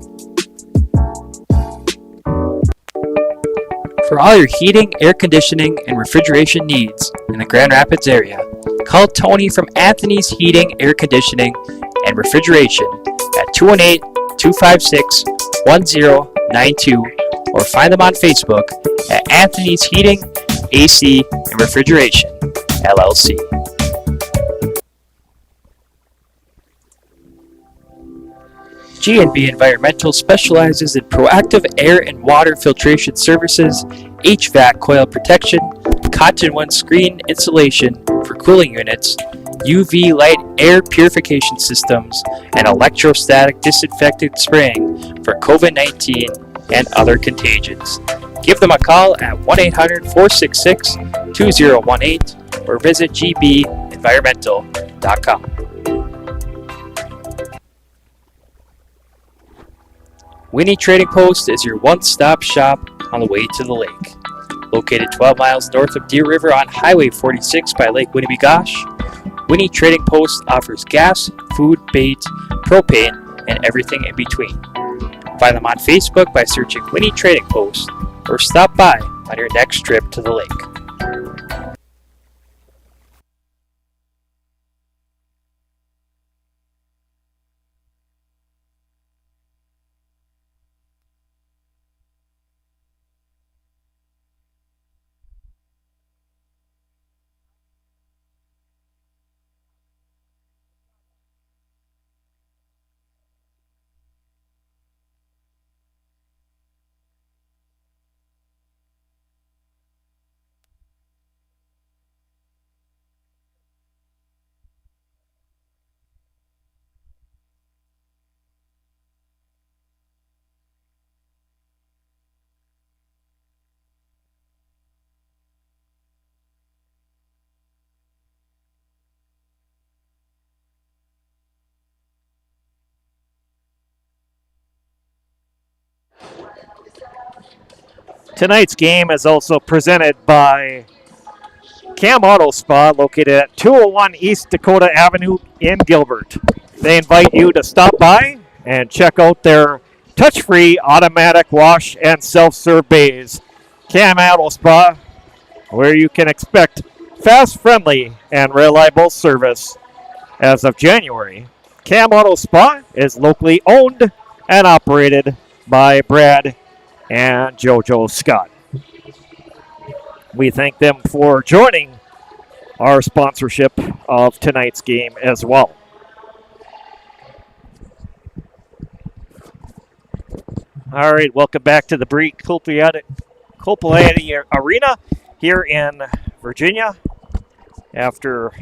For all your heating, air conditioning, and refrigeration needs in the Grand Rapids area, call Tony from Anthony's Heating, Air Conditioning, and Refrigeration at 218-256-1092 or find them on Facebook at Anthony's Heating, AC, and Refrigeration, LLC. G&B Environmental specializes in proactive air and water filtration services, HVAC coil protection, cotton-wound screen insulation for cooling units, UV light air purification systems, and electrostatic disinfectant spraying for COVID-19 and other contagions. Give them a call at 1-800-466-2018 or visit gbenvironmental.com. Winnie Trading Post is your one-stop shop on the way to the lake. Located 12 miles north of Deer River on Highway 46 by Lake Winnebagosh, Winnie Trading Post offers gas, food, bait, propane, and everything in between. Find them on Facebook by searching Winnie Trading Post or stop by on your next trip to the lake. Tonight's game is also presented by Cam Auto Spa, located at 201 East Dakota Avenue in Gilbert. They invite you to stop by and check out their touch-free automatic wash and self-serve bays. Cam Auto Spa, where you can expect fast, friendly, and reliable service. As of January, Cam Auto Spa is locally owned and operated by Brad and JoJo Scott. We thank them for joining our sponsorship of tonight's game as well. All right, welcome back to the Bree Kulpiati Arena here in Virginia after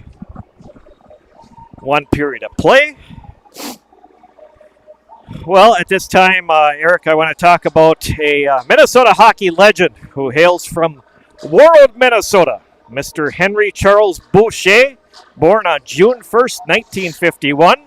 one period of play. Well, at this time, Eric, I want to talk about a Minnesota hockey legend who hails from Warroad, Minnesota, Mr. Henry Charles Boucher, born on June 1st, 1951.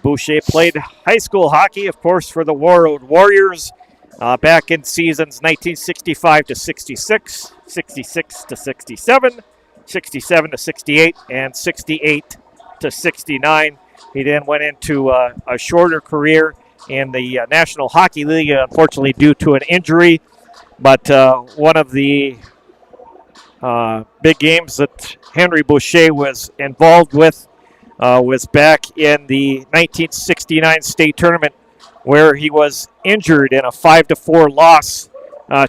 Boucher played high school hockey, of course, for the Warroad Warriors, back in seasons 1965 to 66, 66 to 67, 67 to 68, and 68 to 69. He then went into a shorter career in the National Hockey League, unfortunately due to an injury. But one of the big games that Henry Boucher was involved with was back in the 1969 state tournament, where he was injured in a 5-4 loss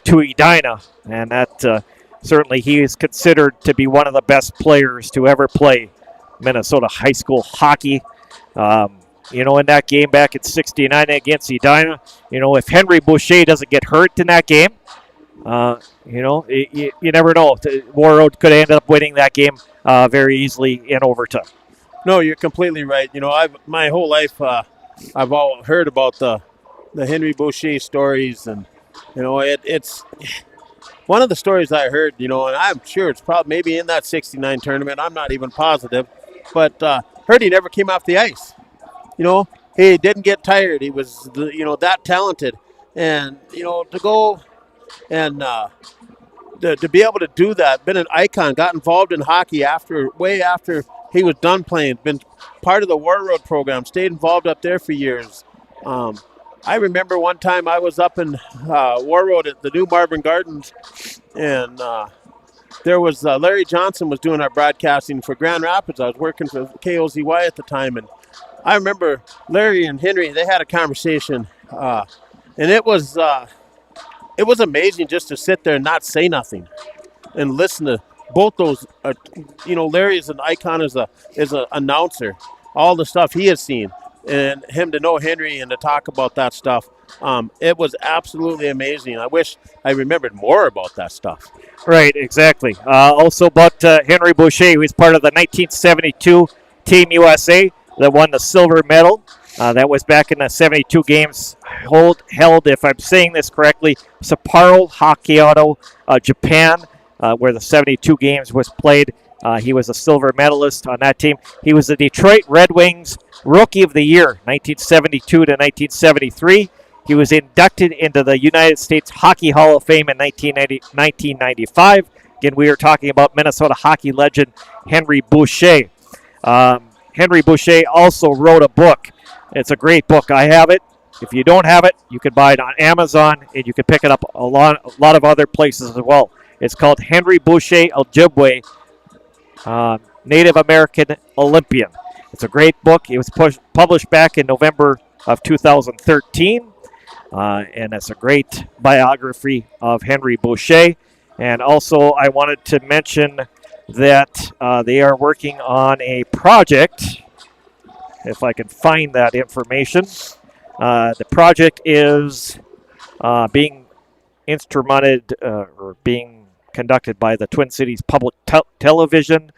to Edina, and that certainly he is considered to be one of the best players to ever play Minnesota high school hockey. In that game back in 69 against Edina, if Henry Boucher doesn't get hurt in that game, you never know. Warroad could end up winning that game very easily in overtime. No, you're completely right. My whole life I've all heard about the Henry Boucher stories, and it's one of the stories I heard. And I'm sure it's probably maybe in that '69 tournament. I'm not even positive, but heard he never came off the ice. He didn't get tired. He was that talented, and to go and to be able to do that, been an icon, got involved in hockey way after he was done playing, been part of the Warroad program, stayed involved up there for years. I remember one time I was up in Warroad at the New Marvin Gardens, and there was Larry Johnson was doing our broadcasting for Grand Rapids. I was working for KOZY at the time, and I remember Larry and Henry, they had a conversation, and it was amazing just to sit there and not say nothing and listen to both those. Larry is an icon as an announcer, all the stuff he has seen, and him to know Henry and to talk about that stuff. It was absolutely amazing. I wish I remembered more about that stuff. Right, exactly. Also about Henry Boucher, he was part of the 1972 Team USA that won the silver medal. That was back in the 72 games held, if I'm saying this correctly, Sapporo, Hokkaido, Japan, where the 72 games was played. He was a silver medalist on that team. He was the Detroit Red Wings Rookie of the Year, 1972 to 1973. He was inducted into the United States Hockey Hall of Fame in 1995. Again, we are talking about Minnesota hockey legend Henry Boucher. Henry Boucher also wrote a book. It's a great book. I have it. If you don't have it, you can buy it on Amazon, and you can pick it up a lot of other places as well. It's called Henry Boucher Ojibwe, Native American Olympian. It's a great book. It was published back in November of 2013, and it's a great biography of Henry Boucher. And also, I wanted to mention that they are working on a project, if I can find that information. The project is being instrumented or being conducted by the Twin Cities Public Television.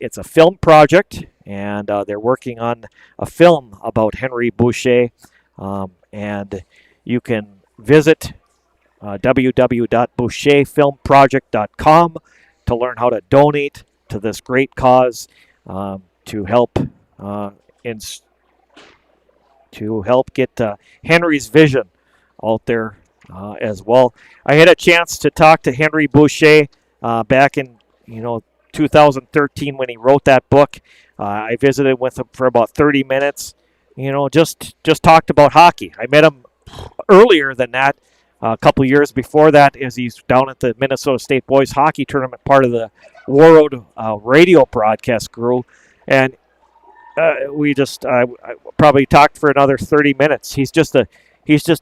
It's a film project, and they're working on a film about Henry Boucher. And you can visit www.boucherfilmproject.com to learn how to donate to this great cause, to help get Henry's vision out there as well. I had a chance to talk to Henry Boucher back in 2013 when he wrote that book. I visited with him for about 30 minutes. Just talked about hockey. I met him earlier than that, a couple years before that, as he's down at the Minnesota State Boys Hockey Tournament, part of the Warroad radio broadcast crew, and I probably talked for another 30 minutes. He's just a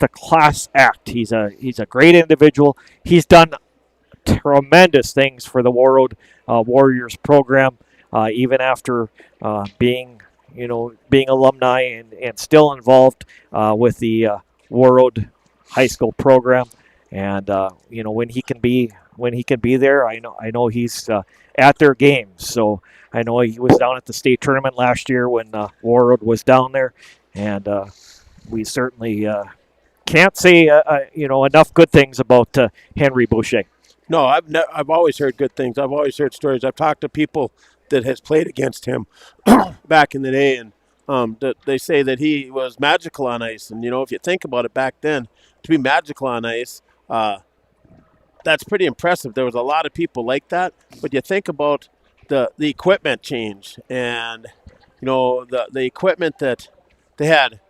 class act. He's a great individual. He's done tremendous things for the Warroad Warriors program, even after being alumni and still involved with the Warroad high school program. And when he can be there, I know he's at their games. So I know he was down at the state tournament last year when Warroad was down there, and we certainly can't say enough good things about Henry Boucher. No, I've always heard good things. I've always heard stories. I've talked to people that has played against him back in the day, and they say that he was magical on ice. And if you think about it, back then to be magical on ice. That's pretty impressive. There was a lot of people like that, but you think about the equipment change, and the equipment that they had,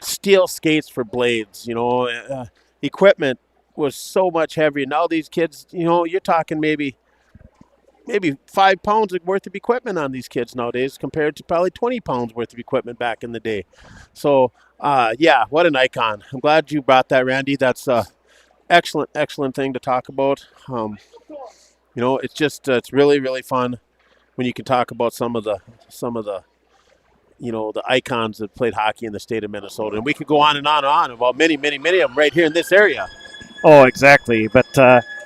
steel skates for blades. Equipment was so much heavier. Now these kids, you're talking maybe 5 pounds worth of equipment on these kids nowadays compared to probably 20 pounds worth of equipment back in the day. So, what an icon. I'm glad you brought that, Randy. That's excellent thing to talk about. It's really, really fun when you can talk about some of the the icons that played hockey in the state of Minnesota. And we could go on and on and on about many of them right here in this area. Oh, exactly. But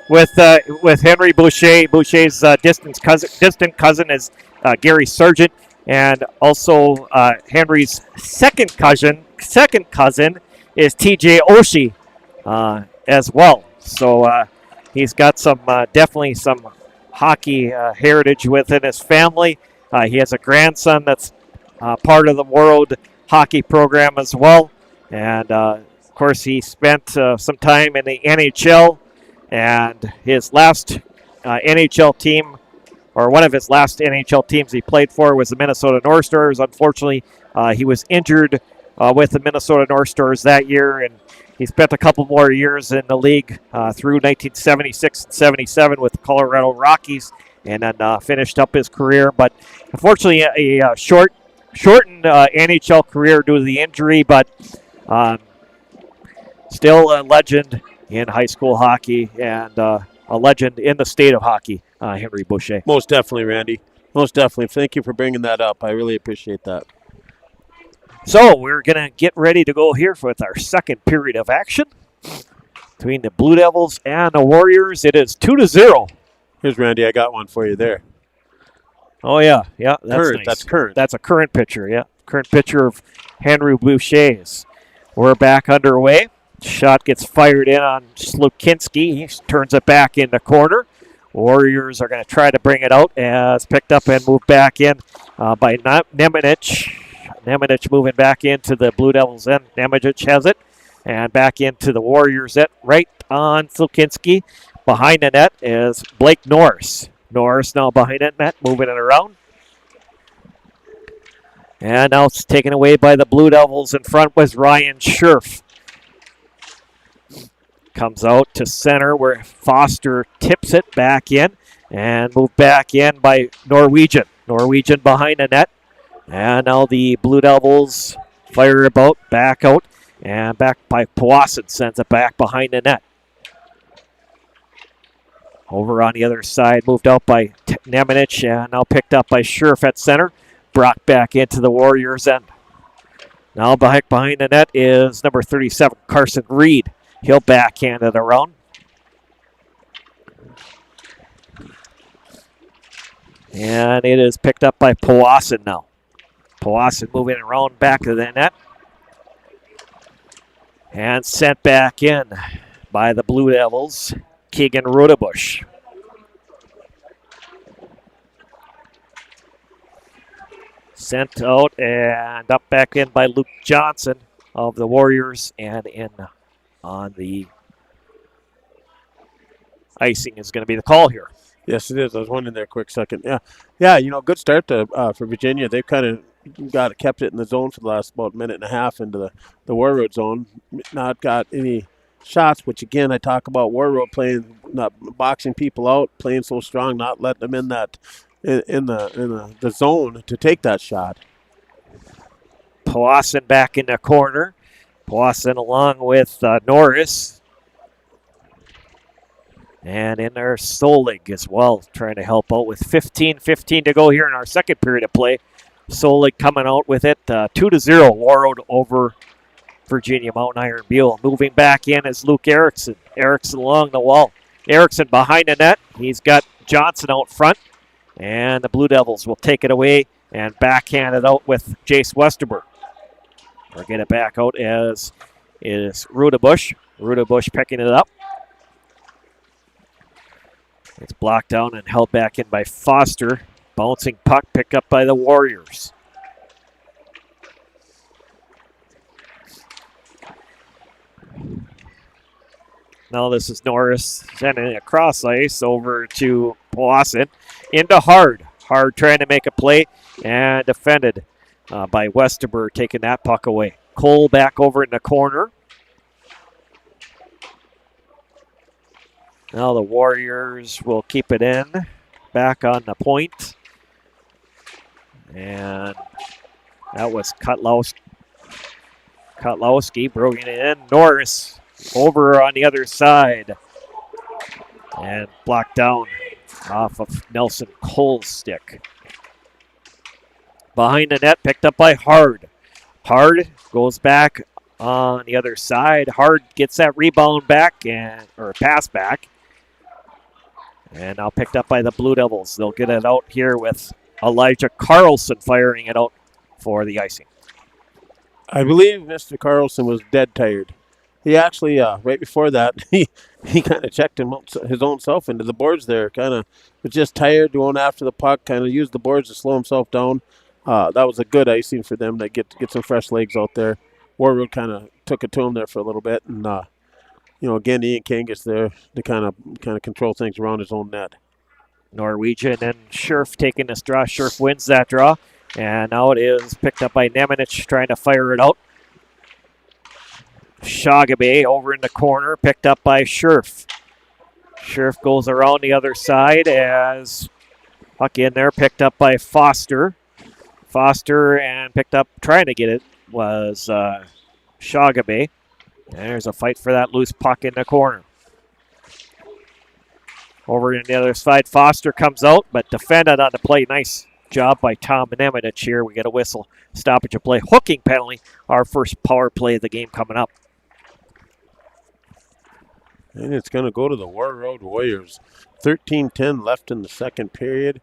with Henry Boucher's distant cousin is Gary Sargent, and also Henry's second cousin is TJ Oshie as well. So he's got definitely some hockey heritage within his family. He has a grandson that's part of the Warroad hockey program as well. And, of course, he spent some time in the NHL, and his last NHL team, or one of his last NHL teams he played for, was the Minnesota North Stars. Unfortunately, he was injured with the Minnesota North Stars that year, and he spent a couple more years in the league through 1976 and 77 with the Colorado Rockies, and then finished up his career. But unfortunately, a shortened NHL career due to the injury, but still a legend in high school hockey and a legend in the state of hockey, Henry Boucher. Most definitely, Randy. Most definitely. Thank you for bringing that up. I really appreciate that. So we're going to get ready to go here with our second period of action between the Blue Devils and the Warriors. It is 2-0. Here's Randy. I got one for you there. Oh, yeah. That's current. nice. That's current. That's a current picture, yeah. Current picture of Henry Boucher's. We're back underway. Shot gets fired in on Slukinski. He turns it back in the corner. Warriors are going to try to bring it out as picked up and moved back in by Nemanich. Nemanich moving back into the Blue Devils end. Nemanich has it. And back into the Warriors net right on Slukinski. Behind the net is Blake Norris. Norris now behind that net, moving it around. And now it's taken away by the Blue Devils. In front was Ryan Scherf. Comes out to center where Foster tips it back in and moved back in by Norwegian. Norwegian behind the net. And now the Blue Devils fire about, back out, and back by Powassan sends it back behind the net. Over on the other side, moved out by Nemanich and now picked up by Scherf at center. Brought back into the Warriors' end. Now behind the net is number 37, Carson Reed. He'll backhand it around. And it is picked up by Powassan now. Powassan moving around back to the net. And sent back in by the Blue Devils. Keegan Rudebush. Sent out and up back in by Luke Johnson of the Warriors, and in on the icing is going to be the call here. Yes, it is. I was wondering there a quick second. Yeah. Good start for Virginia. They've kind of kept it in the zone for the last about minute and a half into the Warroad zone. Not got any shots, which again I talk about Warroad playing, not boxing people out, playing so strong, not letting them in the zone to take that shot. Powassan back in the corner. Powassan along with Norris. And in there, Solig as well, trying to help out with 15 to go here in our second period of play. Solig coming out with it, 2-0, Warroad over Virginia Mountain Iron Buell. Moving back in is Luke Erickson. Erickson along the wall. Erickson behind the net. He's got Johnson out front. And the Blue Devils will take it away and backhand it out with Jace Westerberg. Or get it back out as is Rudebush. Rudebush picking it up. It's blocked down and held back in by Foster. Bouncing puck picked up by the Warriors. Now this is Norris sending it across ice over to Powassan into Hard. Hard trying to make a play and defended by Westerberg taking that puck away. Cole back over in the corner. Now the Warriors will keep it in. Back on the point. And that was Kotlowski bringing it in. Norris over on the other side. And blocked down off of Nelson Cole's stick. Behind the net, picked up by Hard. Hard goes back on the other side. Hard gets that rebound back or pass back. And now picked up by the Blue Devils. They'll get it out here with Elijah Carlson firing it out for the icing. I believe Mr. Carlson was dead tired. He actually, right before that, he kind of checked his own self into the boards there. Kind of was just tired, going after the puck, kind of used the boards to slow himself down. That was a good icing for them to get some fresh legs out there. Warroad kind of took it to him there for a little bit. And, again, Ian Kangas there to kind of control things around his own net. Norwegian and Scherf taking this draw. Scherf wins that draw. And now it is picked up by Nemanich trying to fire it out. Shagabe over in the corner, picked up by Scherf. Scherf goes around the other side as puck in there, picked up by Foster. Foster and picked up, trying to get it, was Shagabe. There's a fight for that loose puck in the corner. Over in the other side, Foster comes out, but defended on the play. Nice job by Tom Nemanich here. We get a whistle, stoppage of play, hooking penalty. Our first power play of the game coming up. And it's going to go to the Warroad Warriors. 13:10 left in the second period.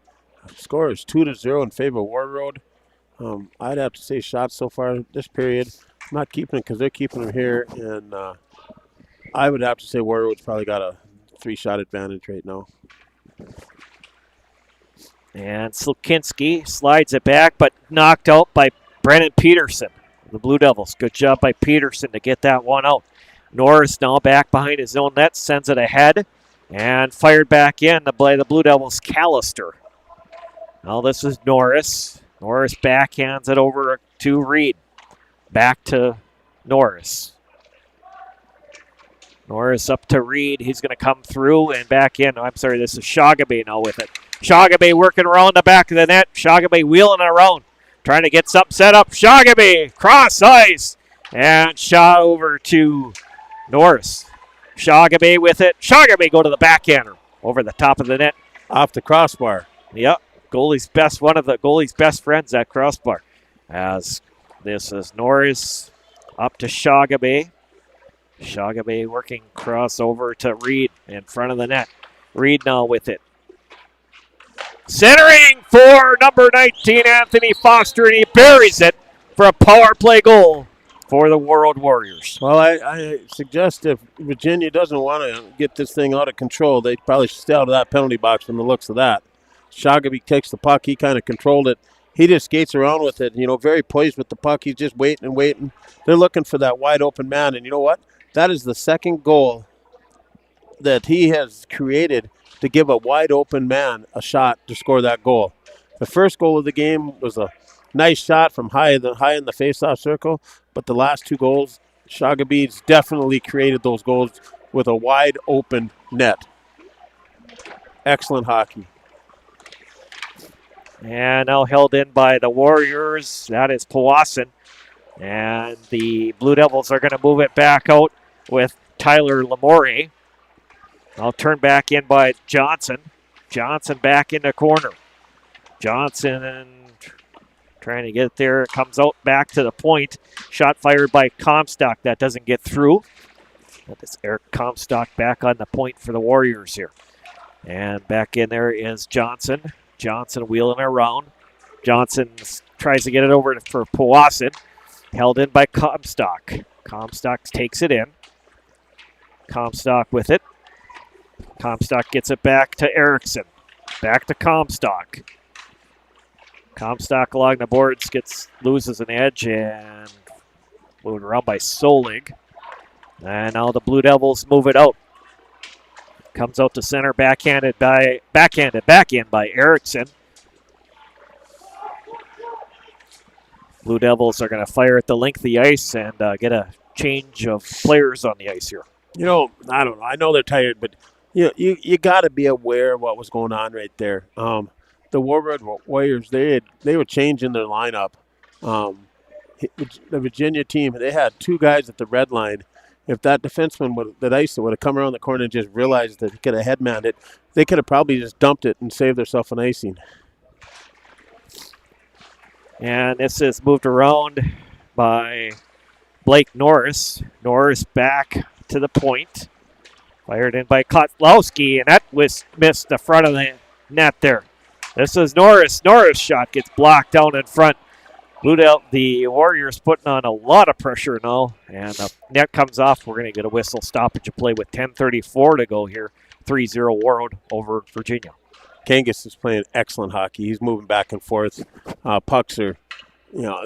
Score is 2-0 in favor of Warroad. I'd have to say shots so far this period. I'm not keeping it because they're keeping them here. And I would have to say Warroad's probably got a 3-shot advantage right now. And Silkinski slides it back, but knocked out by Brennan Peterson, the Blue Devils. Good job by Peterson to get that one out. Norris now back behind his own net, sends it ahead, and fired back in by the Blue Devils, Callister. Now this is Norris. Norris backhands it over to Reed. Back to Norris. Norris up to Reed. He's going to come through and back in. I'm sorry, this is Shagabe now with it. Shagabe working around the back of the net. Shagabe wheeling it around. Trying to get something set up. Shagabe, cross ice. And shot over to Norris. Shagabe with it. Shagabe go to the backhander. Over the top of the net. Off the crossbar. Yep. One of the goalie's best friends at crossbar. As this is Norris up to Shagabe. Shagabe working crossover to Reed in front of the net. Reed now with it. Centering for number 19, Anthony Foster, and he buries it for a power play goal for the Warroad Warriors. Well, I suggest if Virginia doesn't want to get this thing out of control, they probably should stay out of that penalty box from the looks of that. Shagabe takes the puck. He kind of controlled it. He just skates around with it, very poised with the puck. He's just waiting and waiting. They're looking for that wide open man, and you know what? That is the second goal that he has created to give a wide open man a shot to score that goal. The first goal of the game was a nice shot from high in the faceoff circle, but the last two goals, Shagabe's definitely created those goals with a wide open net. Excellent hockey. And now held in by the Warriors. That is Powassan. And the Blue Devils are going to move it back out with Tyler Lamore. I'll turn back in by Johnson. Johnson back in the corner. Johnson trying to get there. Comes out back to the point. Shot fired by Comstock. That doesn't get through. That is Eric Comstock back on the point for the Warriors here. And back in there is Johnson. Johnson wheeling around. Johnson tries to get it over for Powassan. Held in by Comstock. Comstock takes it in. Comstock with it. Comstock gets it back to Erickson. Back to Comstock. Comstock along the boards loses an edge and moved around by Solig. And now the Blue Devils move it out. Comes out to center, backhanded back in by Erickson. Blue Devils are going to fire at the length of the ice and get a change of players on the ice here. You know, I don't know. I know they're tired, but you got to be aware of what was going on right there. The Warroad Warriors, they were changing their lineup. The Virginia team, they had two guys at the red line. If that defenseman that iced it would have come around the corner and just realized that he could have headmanned it, they could have probably just dumped it and saved themselves an icing. And this is moved around by Blake Norris. Norris back to the point. Fired in by Kotlowski, and that was missed the front of the net there. This is Norris. Norris' shot gets blocked down in front. The Warriors putting on a lot of pressure now, and the net comes off. We're going to get a whistle stoppage of play with 10:34 to go here. 3-0 Warroad over Virginia. Kangas is playing excellent hockey. He's moving back and forth. Pucks are,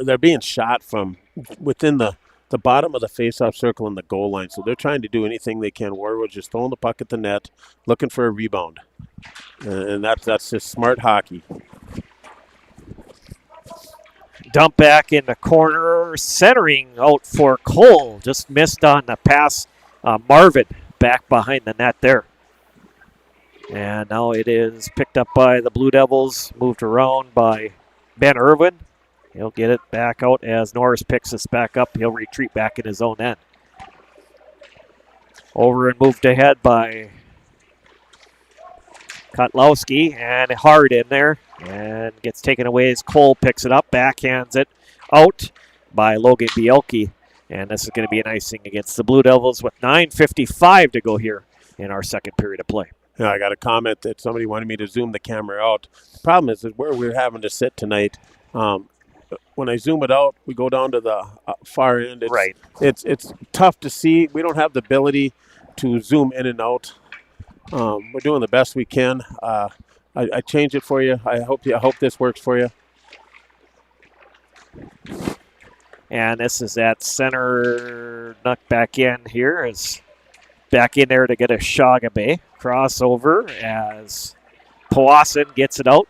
they're being shot from within the bottom of the face-off circle and the goal line. So they're trying to do anything they can. Warroad just throwing the puck at the net, looking for a rebound. And that's just smart hockey. Dump back in the corner, centering out for Cole. Just missed on the pass. Marvin back behind the net there. And now it is picked up by the Blue Devils, moved around by Ben Irwin. He'll get it back out as Norris picks this back up. He'll retreat back in his own end. Over and moved ahead by Kotlowski, and hard in there, and gets taken away as Cole picks it up, backhands it out by Logan Bielke, and this is going to be an icing against the Blue Devils with 9:55 to go here in our second period of play. Yeah, I got a comment that somebody wanted me to zoom the camera out. The problem is where we're having to sit tonight. When I zoom it out, we go down to the far end. It's tough to see. We don't have the ability to zoom in and out. We're doing the best we can. I changed it for you. I hope this works for you. And this is at center, knocked back in here. Is back in there to get a Shagabe crossover as Powassan gets it out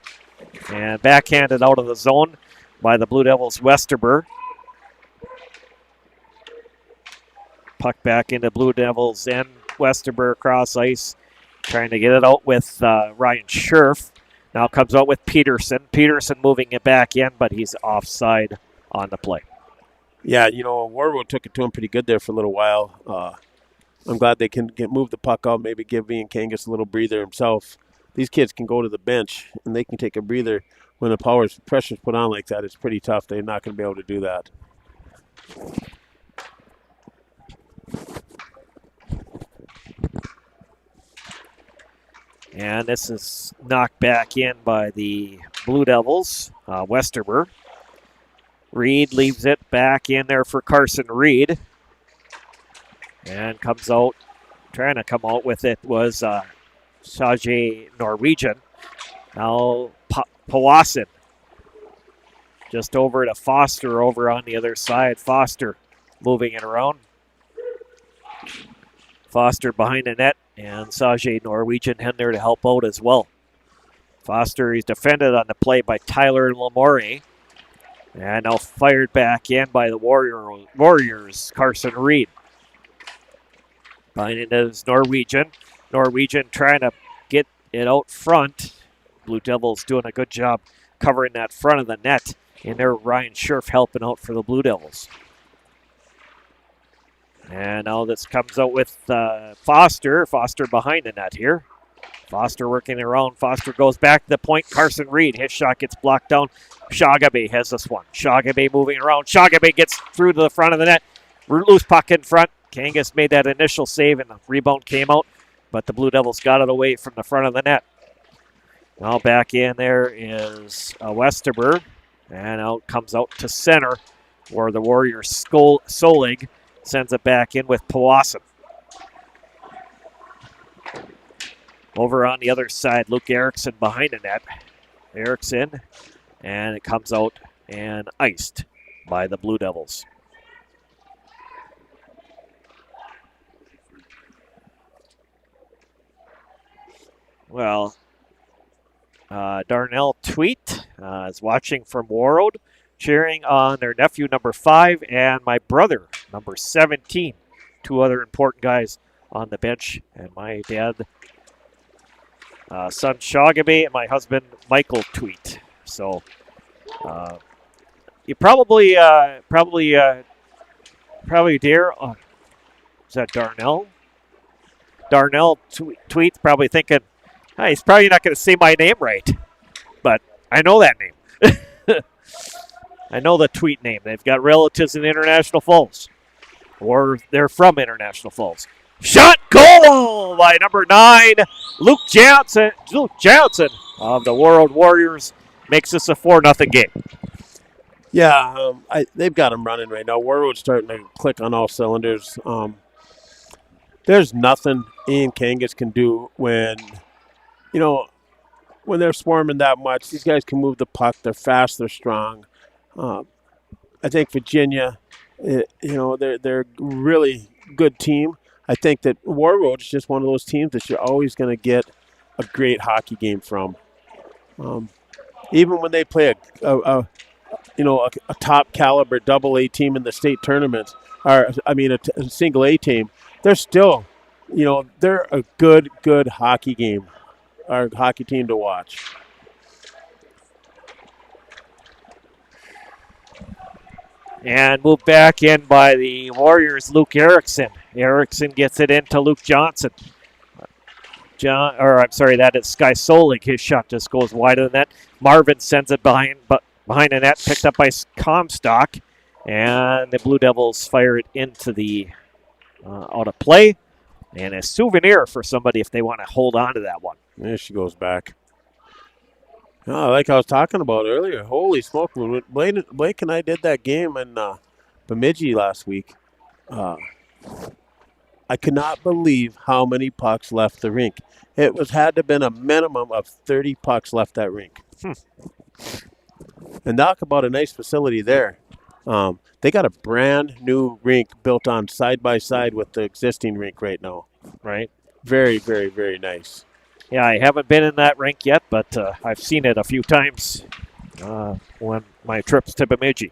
and backhanded out of the zone by the Blue Devils' Westerberg. Puck back into Blue Devils and Westerberg cross ice, trying to get it out with Ryan Scherf. Now comes out with Peterson. Peterson moving it back in, but he's offside on the play. Yeah, Warroad took it to him pretty good there for a little while. I'm glad they can move the puck out, maybe give Ian Kangas a little breather himself. These kids can go to the bench, and they can take a breather. When the pressure's put on like that, it's pretty tough. They're not going to be able to do that. And this is knocked back in by the Blue Devils, Westerberg. Reed leaves it back in there for Carson Reed. And comes out, trying to come out with it was Sajay Norwegian. Now Powassan just over to Foster over on the other side. Foster moving it around. Foster behind the net, and Sajay Norwegian in there to help out as well. Foster, he's defended on the play by Tyler Lamore. And now fired back in by the Warriors, Carson Reed. Behind it is Norwegian. Norwegian trying to get it out front. Blue Devils doing a good job covering that front of the net. And there Ryan Scherf helping out for the Blue Devils. And now this comes out with Foster. Foster behind the net here. Foster working around. Foster goes back to the point. Carson Reed, his shot gets blocked down. Shagabe has this one. Shagabe moving around. Shagabe gets through to the front of the net. Loose puck in front. Kangas made that initial save and the rebound came out, but the Blue Devils got it away from the front of the net. Now back in there is Westerberg, and out comes out to center where the Warriors Solig sends it back in with Powassan. Over on the other side, Luke Erickson behind the net. Erickson, and it comes out and iced by the Blue Devils. Well, Darnell Tweet is watching from Warroad, cheering on their nephew, number 5, and my brother, number 17. 2 other important guys on the bench, and my dad, son Shagabe, and my husband Michael Tweet. So you probably dare. Is that Darnell? Darnell Tweet's probably thinking, hey, he's probably not going to say my name right, but I know that name. I know the Tweet name. They've got relatives in International Falls, or they're from International Falls. Shot goal by number 9, Luke Johnson. Luke Johnson of the Warroad Warriors makes this a 4-0 game. Yeah, they've got them running right now. Warroad's starting to click on all cylinders. There's nothing Ian Kangas can do when they're swarming that much. These guys can move the puck. They're fast. They're strong. I think Virginia, they're a really good team. I think that Warroad is just one of those teams that you're always going to get a great hockey game from. Even when they play a top caliber AA team in the state tournament, or a single A team, they're still, they're a good hockey game, or hockey team to watch. And moved back in by the Warriors, Luke Erickson. Erickson gets it into Luke Johnson. That is Sky Solik. His shot just goes wider than that. Marvin sends it behind the net, picked up by Comstock. And the Blue Devils fire it into the out of play. And a souvenir for somebody if they want to hold on to that one. There she goes back. Oh, like I was talking about earlier. Holy smoke. When Blake and I did that game in Bemidji last week, I could not believe how many pucks left the rink. It had to have been a minimum of 30 pucks left that rink. And talk about a nice facility there. They got a brand new rink built on side by side with the existing rink right now. Right. Very, very, very nice. Yeah, I haven't been in that rink yet, but I've seen it a few times when my trips to Bemidji.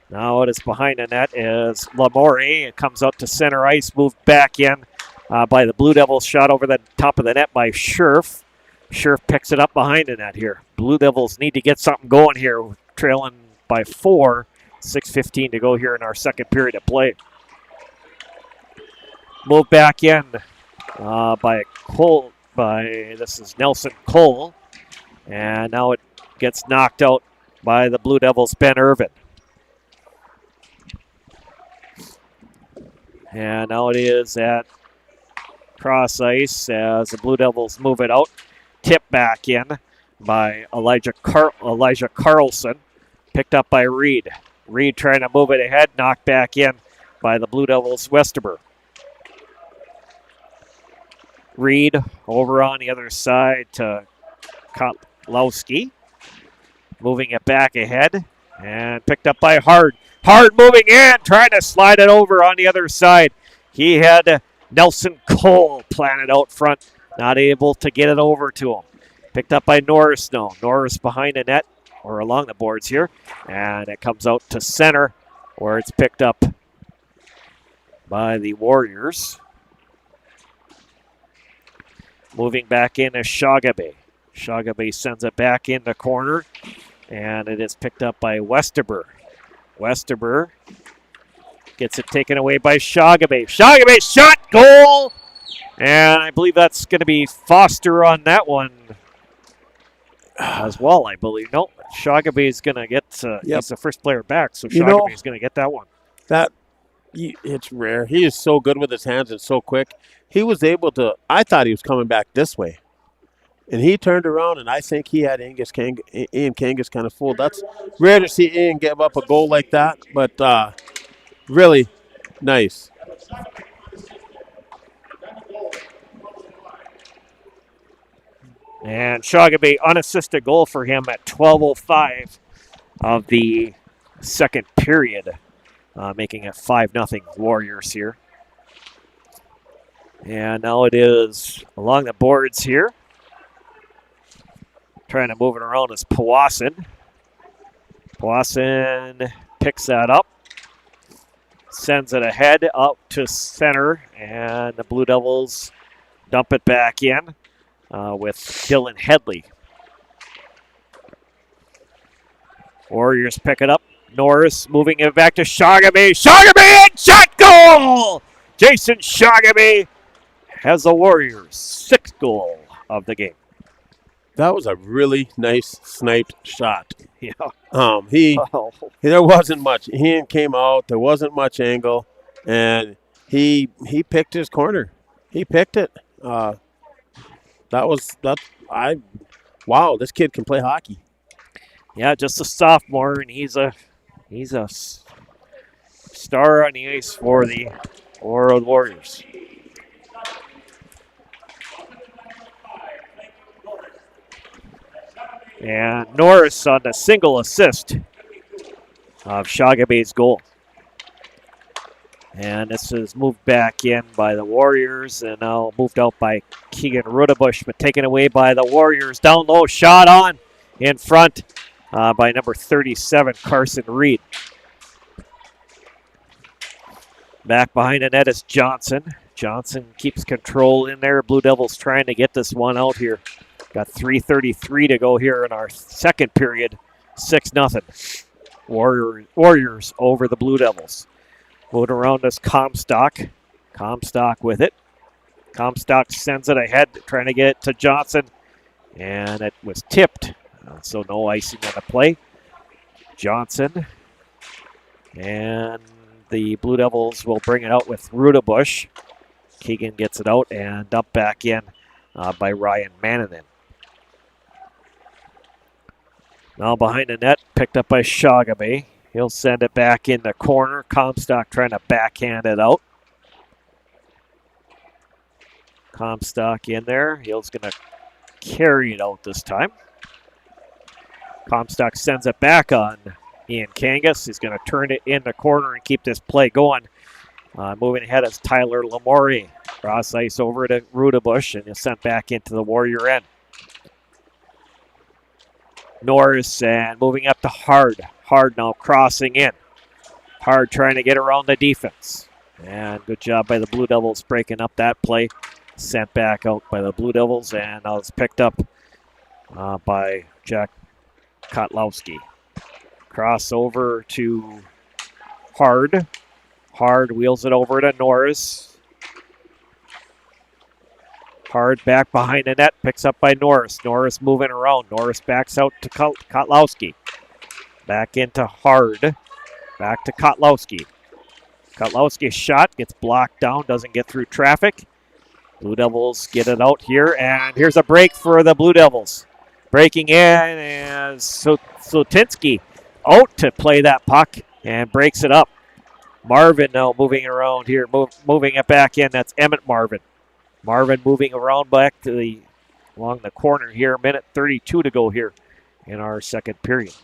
Now it is behind the net is Lamore. It comes out to center ice, moved back in by the Blue Devils. Shot over the top of the net by Scherf. Scherf picks it up behind the net here. Blue Devils need to get something going here, trailing by 4. 6:15 to go here in our second period of play. Moved back in by Cole. This is Nelson Cole. And now it gets knocked out by the Blue Devils' Ben Irvin. And now it is at cross ice as the Blue Devils move it out. Tip back in by Elijah Carlson. Picked up by Reed. Reed trying to move it ahead. Knocked back in by the Blue Devils' Westerber. Reed over on the other side to Kotlowski. Moving it back ahead. And picked up by Hard. Hard moving in, trying to slide it over on the other side. He had Nelson Cole planted out front. Not able to get it over to him. Picked up by Norris now. Norris behind the net, or along the boards here. And it comes out to center, where it's picked up by the Warriors. Moving back in is Shagabe. Shagabe sends it back in the corner, and it is picked up by Westerber. Westerber gets it taken away by Shagabe. Shagabe shot, goal! And I believe that's going to be Foster on that one as well, I believe. No, Shagabe is going to get, he's the first player back, so Shagabe is going to get that one. It's rare. He is so good with his hands and so quick. He was able to, I thought he was coming back this way. And he turned around, and I think he had Ian Kangas kind of fooled. That's rare to see Ian give up a goal like that, but really nice. And Shagabe, unassisted goal for him at 12:05 of the second period, making it 5-0 Warriors here. And now it is along the boards here. trying to move it around is Powassan. Powassan picks that up. Sends it ahead up to center, and the Blue Devils dump it back in with Dylan Headley. Warriors pick it up. Norris moving it back to Shagaby. Shagaby and shot goal! Jason Shagaby has the Warriors' 6th goal of the game. That was a really nice sniped shot. Yeah. There wasn't much. He came out. There wasn't much angle, and he picked his corner. He picked it. Wow, this kid can play hockey. Yeah, just a sophomore, and he's a star on the ice for the Warroad Warriors. And Norris on the single assist of Shagaby's goal. And this is moved back in by the Warriors, and now moved out by Keegan Rudabush, but taken away by the Warriors. Down low, shot on in front by number 37, Carson Reed. Back behind the net is Johnson. Johnson keeps control in there. Blue Devils trying to get this one out here. Got 3:33 to go here in our second period. 6-0. Warriors over the Blue Devils. Moving around is Comstock. Comstock with it. Comstock sends it ahead, trying to get it to Johnson. And it was tipped, so no icing on the play. Johnson. And the Blue Devils will bring it out with Rudabush. Keegan gets it out and dumped back in by Ryan Mannanen. Now behind the net, picked up by Shagaby. He'll send it back in the corner. Comstock trying to backhand it out. Comstock in there. He's going to carry it out this time. Comstock sends it back on Ian Kangas. He's going to turn it in the corner and keep this play going. Moving ahead is Tyler Lamore. Cross ice over to Rudabush, and he's sent back into the Warrior end. Norris and moving up to Hard. Hard now crossing in. Hard trying to get around the defense. And good job by the Blue Devils breaking up that play. Sent back out by the Blue Devils, and now it's picked up by Jack Kotlowski. Cross over to Hard. Hard wheels it over to Norris. Hard back behind the net, picks up by Norris. Norris moving around. Norris backs out to Kotlowski. Back into Hard. Back to Kotlowski. Kotlowski's shot gets blocked down, doesn't get through traffic. Blue Devils get it out here, and here's a break for the Blue Devils. Breaking in is Sotinski out to play that puck and breaks it up. Marvin now moving around here, moving it back in. That's Emmett Marvin. Marvin moving around back to along the corner here. Minute 32 to go here in our second period.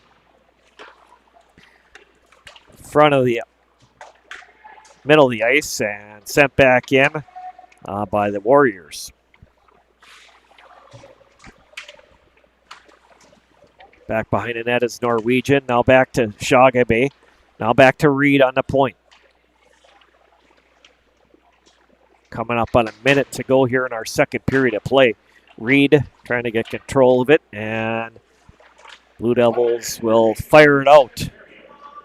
Front of the middle of the ice and sent back in by the Warriors. Back behind the net is Norwegian. Now back to Shagaby. Now back to Reed on the point. Coming up on a minute to go here in our second period of play. Reed trying to get control of it, and Blue Devils will fire it out.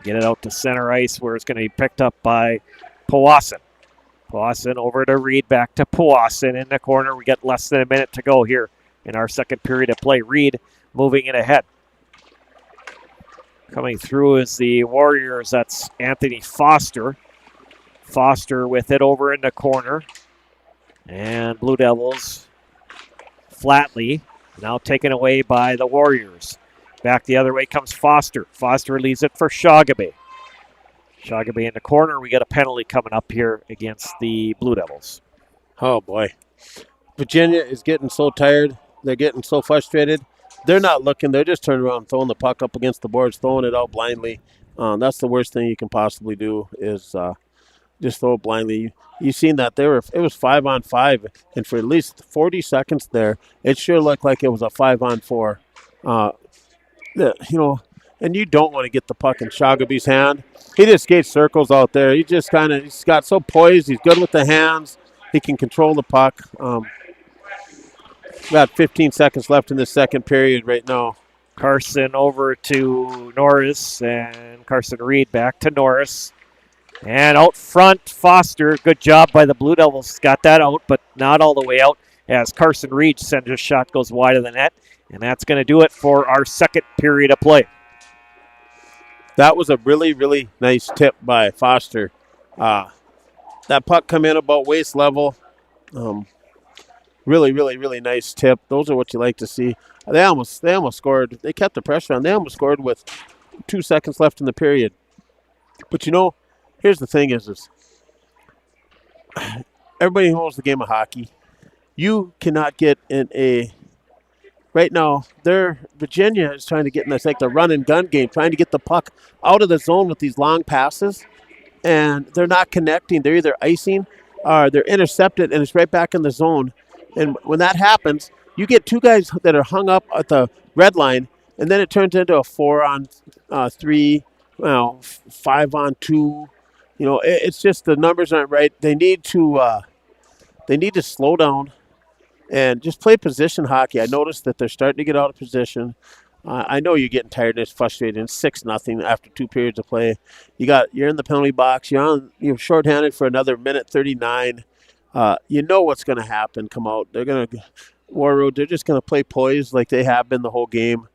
Get it out to center ice where it's going to be picked up by Powassan. Powassan over to Reed, back to Powassan in the corner. We got less than a minute to go here in our second period of play. Reed moving it ahead. Coming through is the Warriors. That's Anthony Foster. Foster with it over in the corner. And Blue Devils flatly now taken away by the Warriors. Back the other way comes Foster. Foster leaves it for Shagaby. Shagaby in the corner. We got a penalty coming up here against the Blue Devils. Oh, boy. Virginia is getting so tired. They're getting so frustrated. They're not looking. They're just turning around, throwing the puck up against the boards, throwing it out blindly. That's the worst thing you can possibly do is just throw it blindly. You've seen that it was 5-on-5, and for at least 40 seconds there, it sure looked like it was a 5-on-4. And you don't want to get the puck in Shagaby's hand. He just skates circles out there. He's got so poised. He's good with the hands. He can control the puck. About 15 seconds left in the second period right now. Carson over to Norris, and Carson Reed back to Norris. And out front, Foster. Good job by the Blue Devils. Got that out, but not all the way out, as Carson Reed sends a shot, goes wide of the net. And that's going to do it for our second period of play. That was a really, really nice tip by Foster. That puck come in about waist level. Really, really, really nice tip. Those are what you like to see. They almost scored. They kept the pressure on. They almost scored with 2 seconds left in the period. But here's the thing: is everybody knows the game of hockey. You cannot get in a right now. Virginia is trying to get in this like the run and gun game, trying to get the puck out of the zone with these long passes, and they're not connecting. They're either icing or they're intercepted, and it's right back in the zone. And when that happens, you get two guys that are hung up at the red line, and then it turns into a 4-on-3, 5-on-2. It's just the numbers aren't right. They need to slow down and just play position hockey. I noticed that they're starting to get out of position. I know you're getting tired and it's frustrating. It's 6-0 after 2 periods of play. You're in the penalty box. You're shorthanded for another minute 39. You know what's going to happen. Come out. Warroad. They're just going to play poised like they have been the whole game.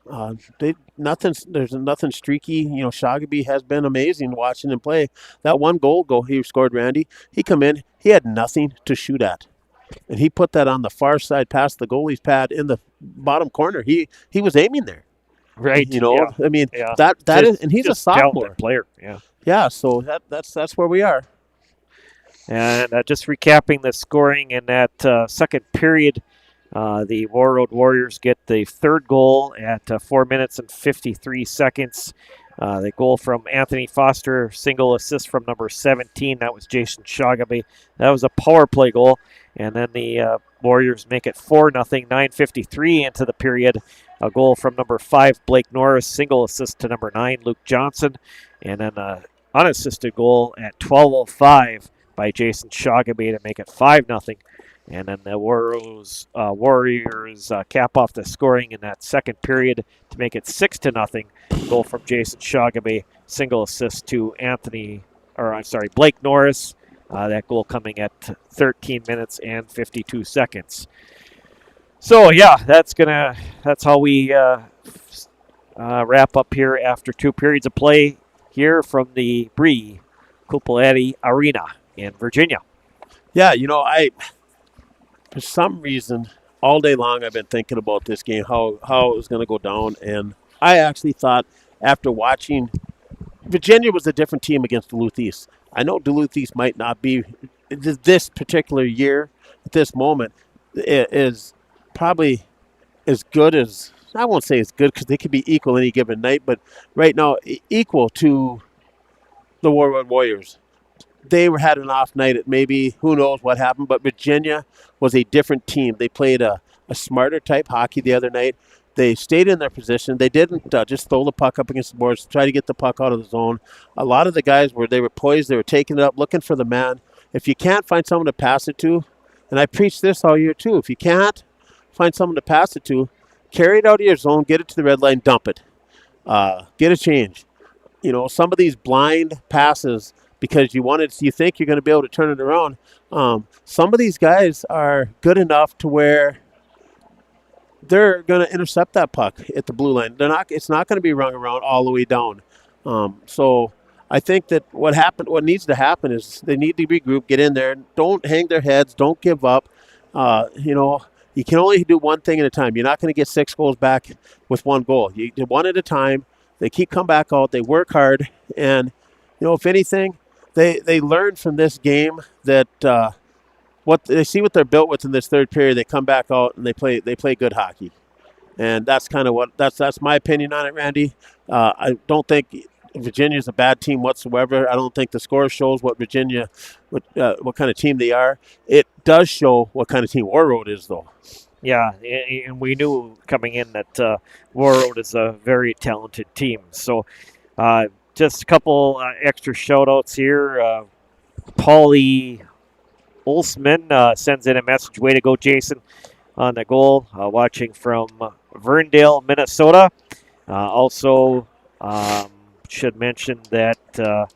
There's nothing streaky. Shagaby has been amazing watching him play. That one goal he scored, Randy. He come in. He had nothing to shoot at, and he put that on the far side past the goalie's pad in the bottom corner. He was aiming there. Right. Yeah. I mean, yeah. that is, and he's a sophomore player. Yeah. Yeah. So that's where we are. And just recapping the scoring in that second period, the Warroad Warriors get the third goal at 4 minutes and 53 seconds. The goal from Anthony Foster, single assist from number 17. That was Jason Shagaby. That was a power play goal. And then the Warriors make it 4-0, 9:53 into the period. A goal from number 5, Blake Norris, single assist to number 9, Luke Johnson. And then an unassisted goal at 12:05 by Jason Shagaby to make it 5-0. And then the Warriors cap off the scoring in that second period to make it 6-0. Goal from Jason Shagaby, single assist to Blake Norris. That goal coming at 13 minutes and 52 seconds. So yeah, that's how we wrap up here after 2 periods of play here from the Bree Kupalati Arena in Virginia. Yeah, for some reason, all day long I've been thinking about this game, how it was going to go down. And I actually thought after watching, Virginia was a different team against Duluth East. I know Duluth East might not be, this particular year, at this moment, is probably as good as, I won't say as good because they could be equal any given night, but right now equal to the Warroad Warriors. They had an off night at maybe, who knows what happened, but Virginia was a different team. They played a smarter type hockey the other night. They stayed in their position. They didn't just throw the puck up against the boards, try to get the puck out of the zone. A lot of the guys were poised, they were taking it up, looking for the man. If you can't find someone to pass it to, and I preach this all year too, if you can't find someone to pass it to, carry it out of your zone, get it to the red line, dump it. Get a change. Some of these blind passes, because you think you're going to be able to turn it around. Some of these guys are good enough to where they're going to intercept that puck at the blue line. It's not going to be rung around all the way down. So I think that what needs to happen is they need to regroup, get in there, don't hang their heads, don't give up. You can only do one thing at a time. You're not going to get 6 goals back with 1 goal. You do one at a time. They keep coming back out. They work hard, and if anything, they learn from this game that what they see what they're built with in this third period. They come back out and they play good hockey, and that's kind of that's my opinion on it, Randy. I don't think Virginia's a bad team whatsoever. I don't think the score shows what kind of team they are. It does show what kind of team Warroad is, though. Yeah, and we knew coming in that Warroad is a very talented team. So just a couple extra shout outs here. Paulie Olsman sends in a message. Way to go, Jason, on the goal. Watching from Verndale, Minnesota. Also, should mention that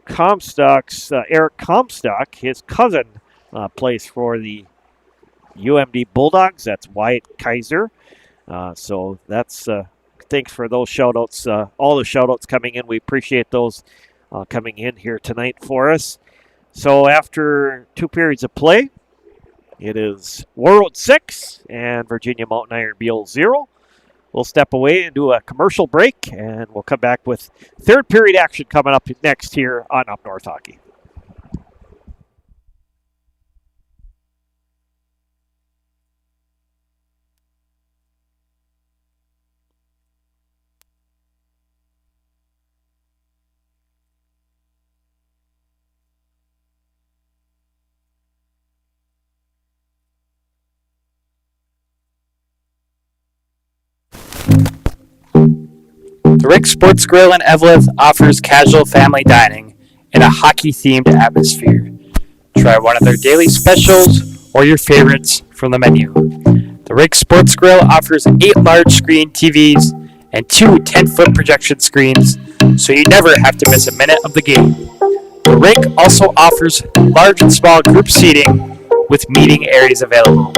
Comstock's Eric Comstock, his cousin, plays for the UMD Bulldogs. That's Wyatt Kaiser. So that's thanks for those shout outs. All the shout outs coming in. We appreciate those coming in here tonight for us. So after 2 periods of play, it is Warroad 6 and Virginia Mountain Iron Beal 0. We'll step away and do a commercial break, and we'll come back with third period action coming up next here on Up North Hockey. The Rick Sports Grill in Eveleth offers casual family dining in a hockey-themed atmosphere. Try one of their daily specials or your favorites from the menu. The Rick Sports Grill offers 8 large-screen TVs and 2 10-foot projection screens, so you never have to miss a minute of the game. The Rick also offers large and small group seating with meeting areas available.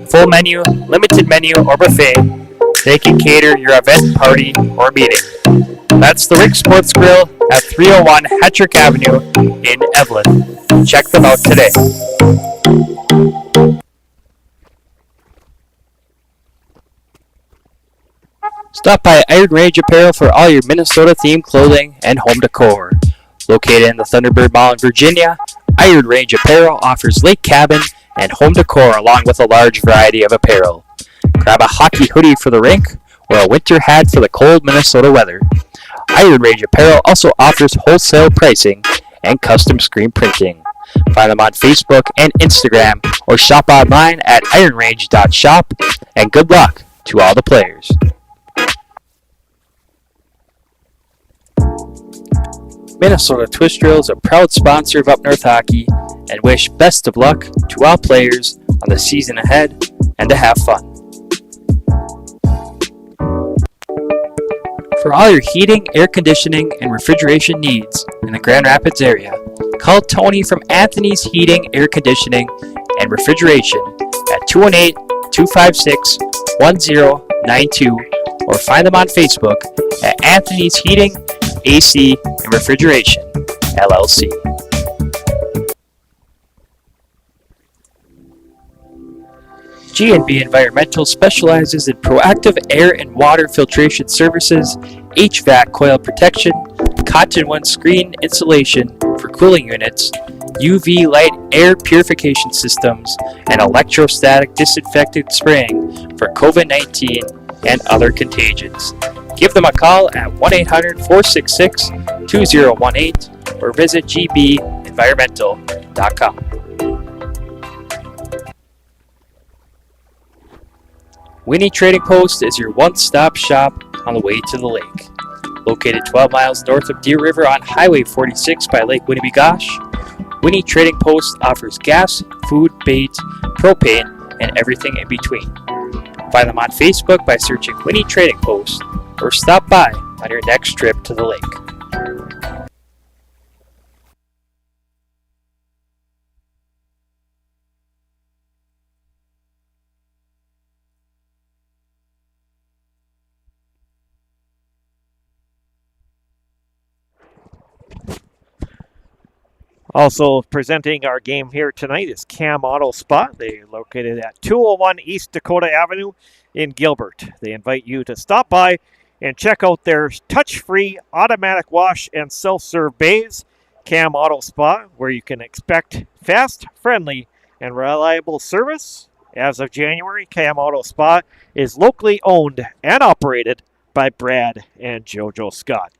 Full menu, limited menu, or buffet, they can cater your event, party, or meeting. That's the Rick Sports Grill at 301 Hattrick Avenue in Evelyn. Check them out today. Stop by Iron Range Apparel for all your Minnesota-themed clothing and home decor. Located in the Thunderbird Mall in Virginia, Iron Range Apparel offers lake cabin and home decor along with a large variety of apparel. Grab a hockey hoodie for the rink or a winter hat for the cold Minnesota weather. Iron Range Apparel also offers wholesale pricing and custom screen printing. Find them on Facebook and Instagram or shop online at ironrange.shop, and good luck to all the players. Minnesota Twist Drill is a proud sponsor of Up North Hockey and wish best of luck to all players on the season ahead and to have fun. For all your heating, air conditioning, and refrigeration needs in the Grand Rapids area, call Tony from Anthony's Heating, Air Conditioning, and Refrigeration at 218-256-1092 or find them on Facebook at Anthony's Heating, AC, and Refrigeration, LLC. G&B Environmental specializes in proactive air and water filtration services, HVAC coil protection, cottonwood screen insulation for cooling units, UV light air purification systems, and electrostatic disinfectant spraying for COVID-19 and other contagions. Give them a call at 1-800-466-2018 or visit gbenvironmental.com. Winnie Trading Post is your one-stop shop on the way to the lake. Located 12 miles north of Deer River on Highway 46 by Lake Winnebagosh, Winnie Trading Post offers gas, food, bait, propane, and everything in between. Find them on Facebook by searching Winnie Trading Post or stop by on your next trip to the lake. Also presenting our game here tonight is Cam Auto Spa. They are located at 201 East Dakota Avenue in Gilbert. They invite you to stop by and check out their touch-free automatic wash and self-serve bays. Cam Auto Spa, where you can expect fast, friendly, and reliable service. As of January, Cam Auto Spa is locally owned and operated by Brad and JoJo Scott.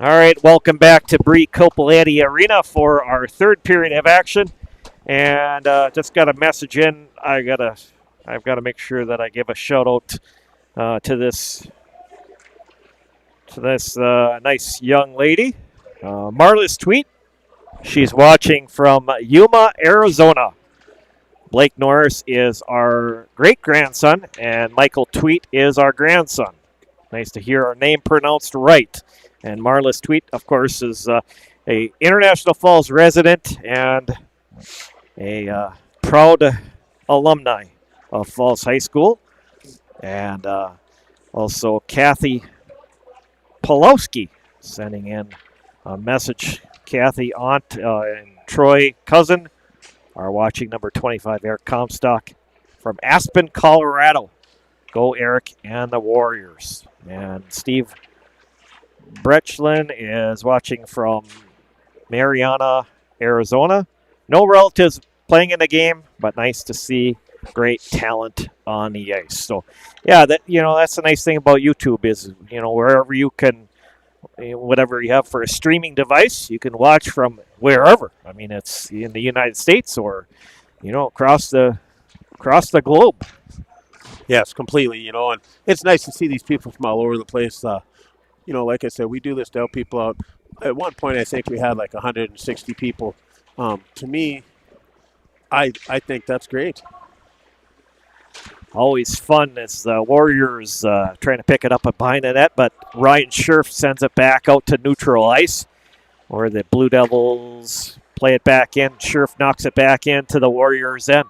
All right, welcome back to Bree Coppoletti Arena for our third period of action. And just got a message in. I've got to make sure that I give a shout out to this nice young lady, Marlis Tweet. She's watching from Yuma, Arizona. Blake Norris is our great-grandson, and Michael Tweet is our grandson. Nice to hear our name pronounced right. And Marlis Tweet, of course, is a International Falls resident and a proud alumni of Falls High School. And also Kathy Pulowski sending in a message. Kathy, aunt, and Troy, cousin, are watching number 25, Eric Comstock from Aspen, Colorado. Go Eric and the Warriors. And Steve Brechlin is watching from Mariana, Arizona. No relatives playing in the game, but nice to see great talent on the ice. So, yeah, that's the nice thing about YouTube is, wherever you can, whatever you have for a streaming device, you can watch from wherever. I mean, it's in the United States or, across the globe. Yes, completely. And it's nice to see these people from all over the place. Like I said, we do this to help people out. At one point, I think we had like 160 people. To me, I think that's great. Always fun as the Warriors trying to pick it up behind the net, but Ryan Scherf sends it back out to neutral ice, where the Blue Devils play it back in. Scherf knocks it back into the Warriors' end.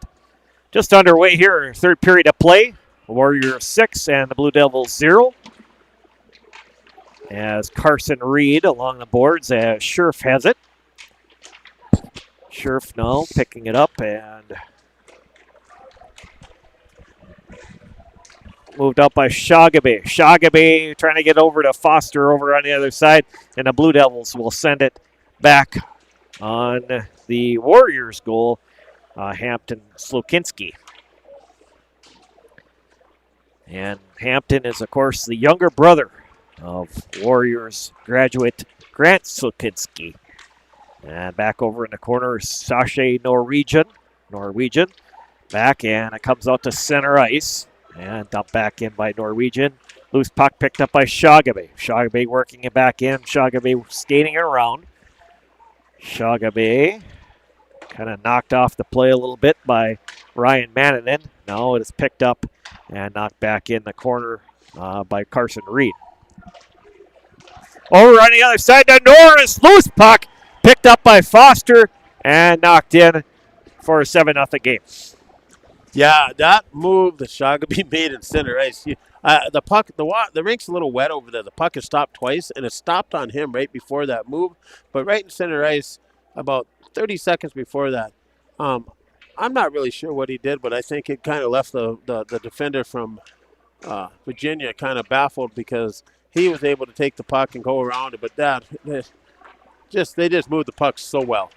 Just underway here, third period of play. Warriors 6 and the Blue Devils 0. As Carson Reed along the boards as Scherf has it. Scherf now picking it up and moved up by Shagabe. Shagabe trying to get over to Foster over on the other side, and the Blue Devils will send it back on the Warriors' goal, Hampton Slukinski. And Hampton is, of course, the younger brother of Warriors graduate Grant Slukinski. And back over in the corner, Sasha Norwegian. Back, and it comes out to center ice. And dumped back in by Norwegian. Loose puck picked up by Shagabe. Shagabe working it back in. Shagabe skating around. Shagabe kind of knocked off the play a little bit by Ryan Manninen. Now it is picked up and knocked back in the corner by Carson Reed. Over on the other side to Norris. Loose puck picked up by Foster and knocked in for a 7-0 game. Yeah, that move that Shagabe made in center ice. The puck, the rink's a little wet over there. The puck has stopped twice, and it stopped on him right before that move. But right in center ice, about 30 seconds before that, I'm not really sure what he did, but I think it kind of left the defender from Virginia kind of baffled because he was able to take the puck and go around it. But they just moved the puck so well.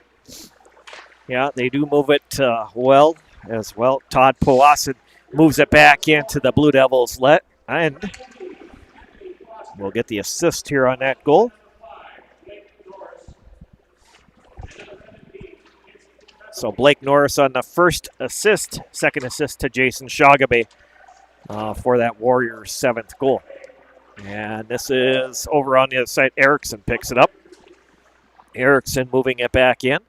Yeah, they do move it well. As well, Todd Powassan moves it back into the Blue Devils' and we'll get the assist here on that goal. So Blake Norris on the first assist, second assist to Jason Shagabe for that Warriors' 7th goal. And this is over on the other side. Erickson picks it up. Erickson moving it back in.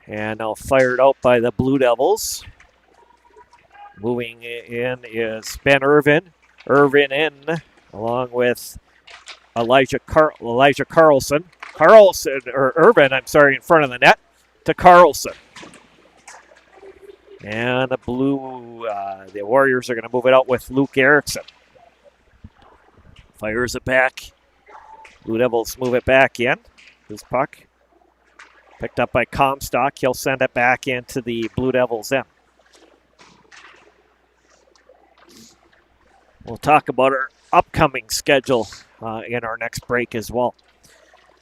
And now fired out by the Blue Devils. Moving in is Ben Irvin. Irvin in along with Elijah Carlson. Irvin, in front of the net to Carlson. And the Warriors are going to move it out with Luke Erickson. Fires it back. Blue Devils move it back in. This puck picked up by Comstock. He'll send it back into the Blue Devils' end. We'll talk about our upcoming schedule in our next break as well.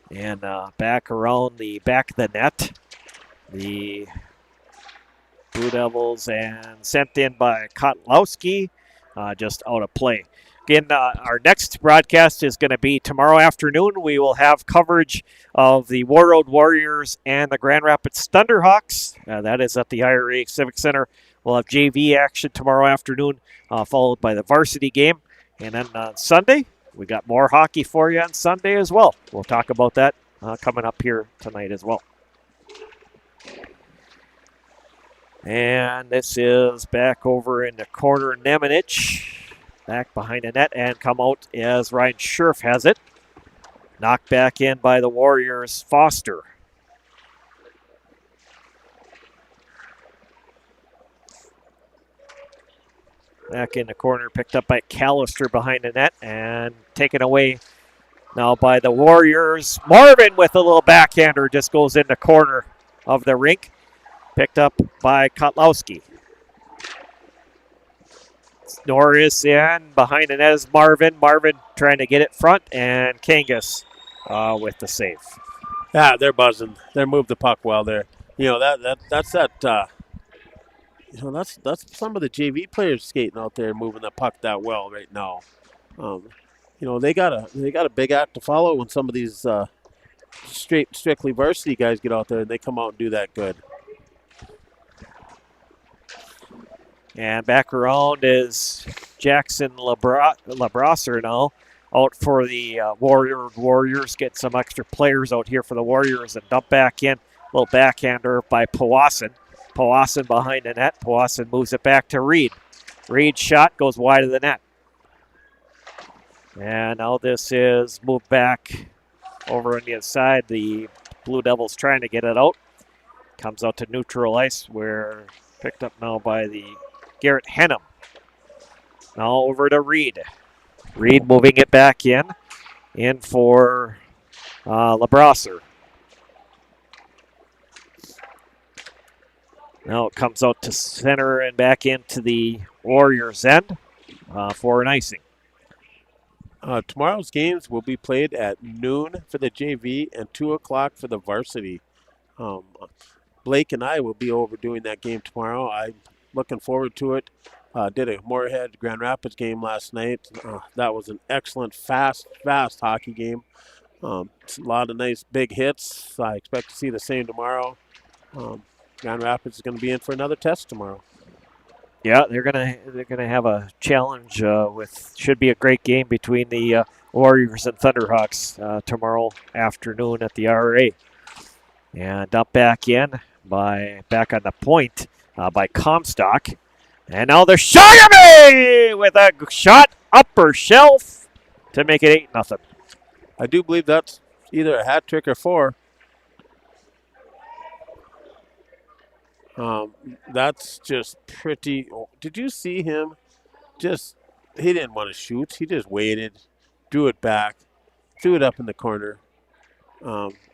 And back around the back of the net, the Blue Devils and sent in by Kotlowski, just out of play. Again, our next broadcast is going to be tomorrow afternoon. We will have coverage of the Warroad Warriors and the Grand Rapids Thunderhawks. That is at the IRA Civic Center. We'll have JV action tomorrow afternoon, followed by the varsity game. And then on Sunday, we got more hockey for you on Sunday as well. We'll talk about that coming up here tonight as well. And this is back over in the corner, Nemanich. Back behind the net and come out as Ryan Scherf has it. Knocked back in by the Warriors, Foster. Back in the corner, picked up by Callister behind the net and taken away now by the Warriors. Marvin with a little backhander just goes in the corner of the rink. Picked up by Kotlowski. Norris in behind the net is Marvin. Marvin trying to get it front, and Kangas with the save. Yeah, they're buzzing. They moved the puck well there. You know that's some of the JV players skating out there moving the puck that well right now. They got a big act to follow when some of these strictly varsity guys get out there and they come out and do that good. And back around is Jackson Labrasser now out for the Warriors. Get some extra players out here for the Warriors and dump back in. Little backhander by Powassan. Powassan behind the net. Powassan moves it back to Reed. Reed's shot goes wide of the net. And now this is moved back over on the inside. The Blue Devils trying to get it out. Comes out to neutral ice where picked up now by the Garrett Henham. Now over to Reed. Reed moving it back in for Labrasser. Now it comes out to center and back into the Warriors' end for an icing. Tomorrow's games will be played at noon for the JV and 2 o'clock for the varsity. Blake and I will be over doing that game tomorrow. I'm looking forward to it. Did a Moorhead Grand Rapids game last night. That was an excellent, fast hockey game. It's a lot of nice big hits. I expect to see the same tomorrow. Grand Rapids is going to be in for another test tomorrow. Yeah, they're gonna have a challenge should be a great game between the Warriors and Thunderhawks tomorrow afternoon at the RA. And up back on the point by Comstock. And now there's Shagamy with a shot upper shelf to make it 8-0. I do believe that's either a hat trick or 4. That's just pretty. Did you see him? He didn't want to shoot. He just waited, drew it back, threw it up in the corner.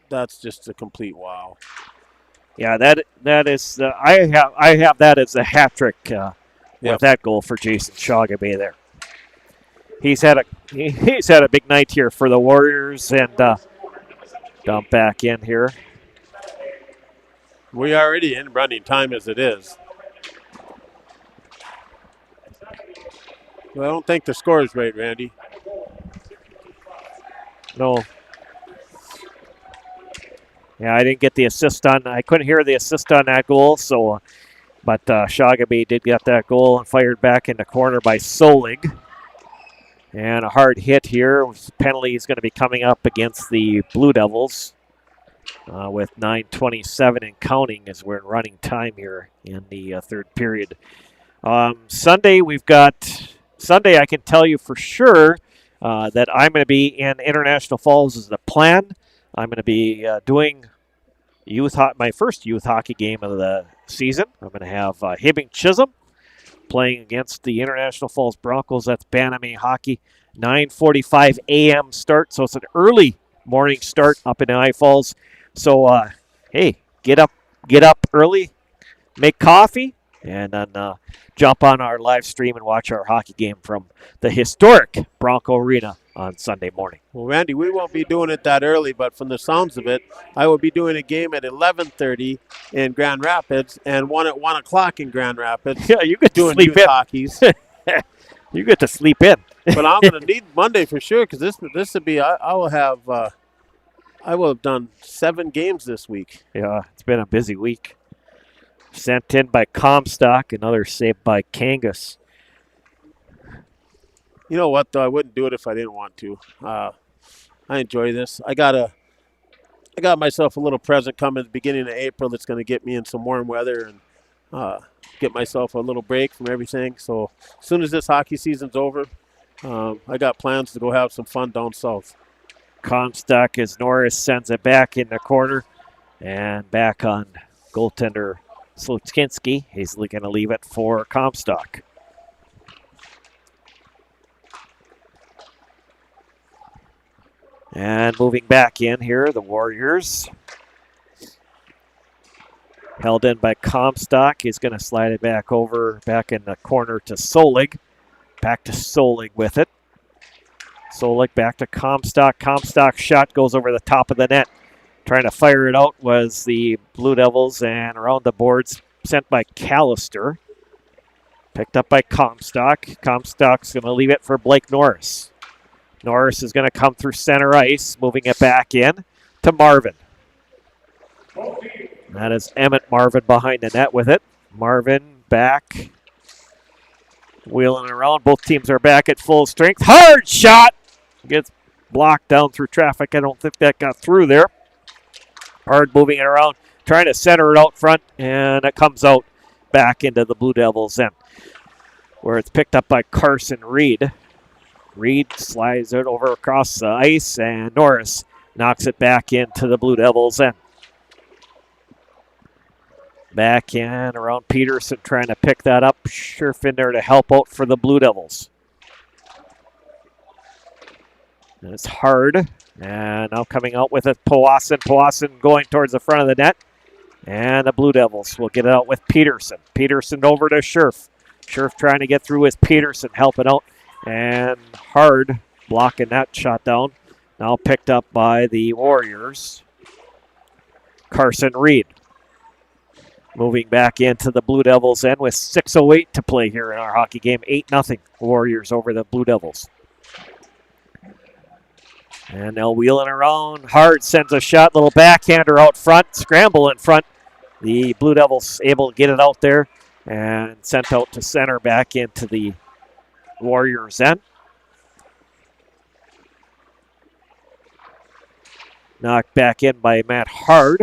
That's just a complete wow. Yeah, that is. I have that as a hat trick with that goal for Jason Shagamy there. He's had a big night here for the Warriors and dump back in here. We're already in running time as it is. Well, I don't think the score is right, Randy. No. Yeah, I didn't get the assist on. I couldn't hear the assist on that goal. But Shagamy did get that goal and fired back in the corner by Solig. And a hard hit here. Penalty is going to be coming up against the Blue Devils. With 9:27 and counting as we're in running time here in the third period. Sunday, I can tell you for sure that I'm going to be in International Falls as the plan. I'm going to be doing my first youth hockey game of the season. I'm going to have Hibbing Chisholm playing against the International Falls Broncos. That's Bantamay hockey. 9:45 a.m. start, so it's an early morning start up in I Falls. So, hey, get up early, make coffee, and then jump on our live stream and watch our hockey game from the historic Bronco Arena on Sunday morning. Well, Randy, we won't be doing it that early, but from the sounds of it, I will be doing a game at 11:30 in Grand Rapids and one at 1 o'clock in Grand Rapids. Yeah, you get to doing sleep youth in. Hockeys. You get to sleep in. But I'm going to need Monday for sure because this would be I will have done 7 games this week. Yeah, it's been a busy week. Sent in by Comstock, another saved by Kangas. You know what, though? I wouldn't do it if I didn't want to. I enjoy this. I got myself a little present coming at the beginning of April that's going to get me in some warm weather and get myself a little break from everything. So as soon as this hockey season's over, I got plans to go have some fun down south. Comstock as Norris sends it back in the corner and back on goaltender Slutskinski. He's going to leave it for Comstock. And moving back in here, the Warriors. Held in by Comstock. He's going to slide it back over, back in the corner to Solig. Back to Solig with it. Solig back to Comstock. Comstock's shot goes over the top of the net. Trying to fire it out was the Blue Devils, and around the boards sent by Callister. Picked up by Comstock. Comstock's going to leave it for Blake Norris. Norris is going to come through center ice, moving it back in to Marvin. That is Emmett Marvin behind the net with it. Marvin back, wheeling around. Both teams are back at full strength. Hard shot! Gets blocked down through traffic. I don't think that got through there. Hard moving it around, trying to center it out front, and it comes out back into the Blue Devils' end, where it's picked up by Carson Reed. Reed slides it over across the ice, and Norris knocks it back into the Blue Devils' end. Back in around Peterson, trying to pick that up. Scherf in there to help out for the Blue Devils. And it's hard. And now coming out with it, Powassan. Powassan going towards the front of the net. And the Blue Devils will get it out with Peterson. Peterson over to Scherf. Scherf trying to get through with Peterson, helping out. And Hard blocking that shot down. Now picked up by the Warriors. Carson Reed. Moving back into the Blue Devils end with 6:08 to play here in our hockey game. 8-0 Warriors over the Blue Devils. And they'll wheel it around. Hard sends a shot, little backhander out front, scramble in front. The Blue Devils able to get it out there and sent out to center back into the Warriors end. Knocked back in by Matt Hard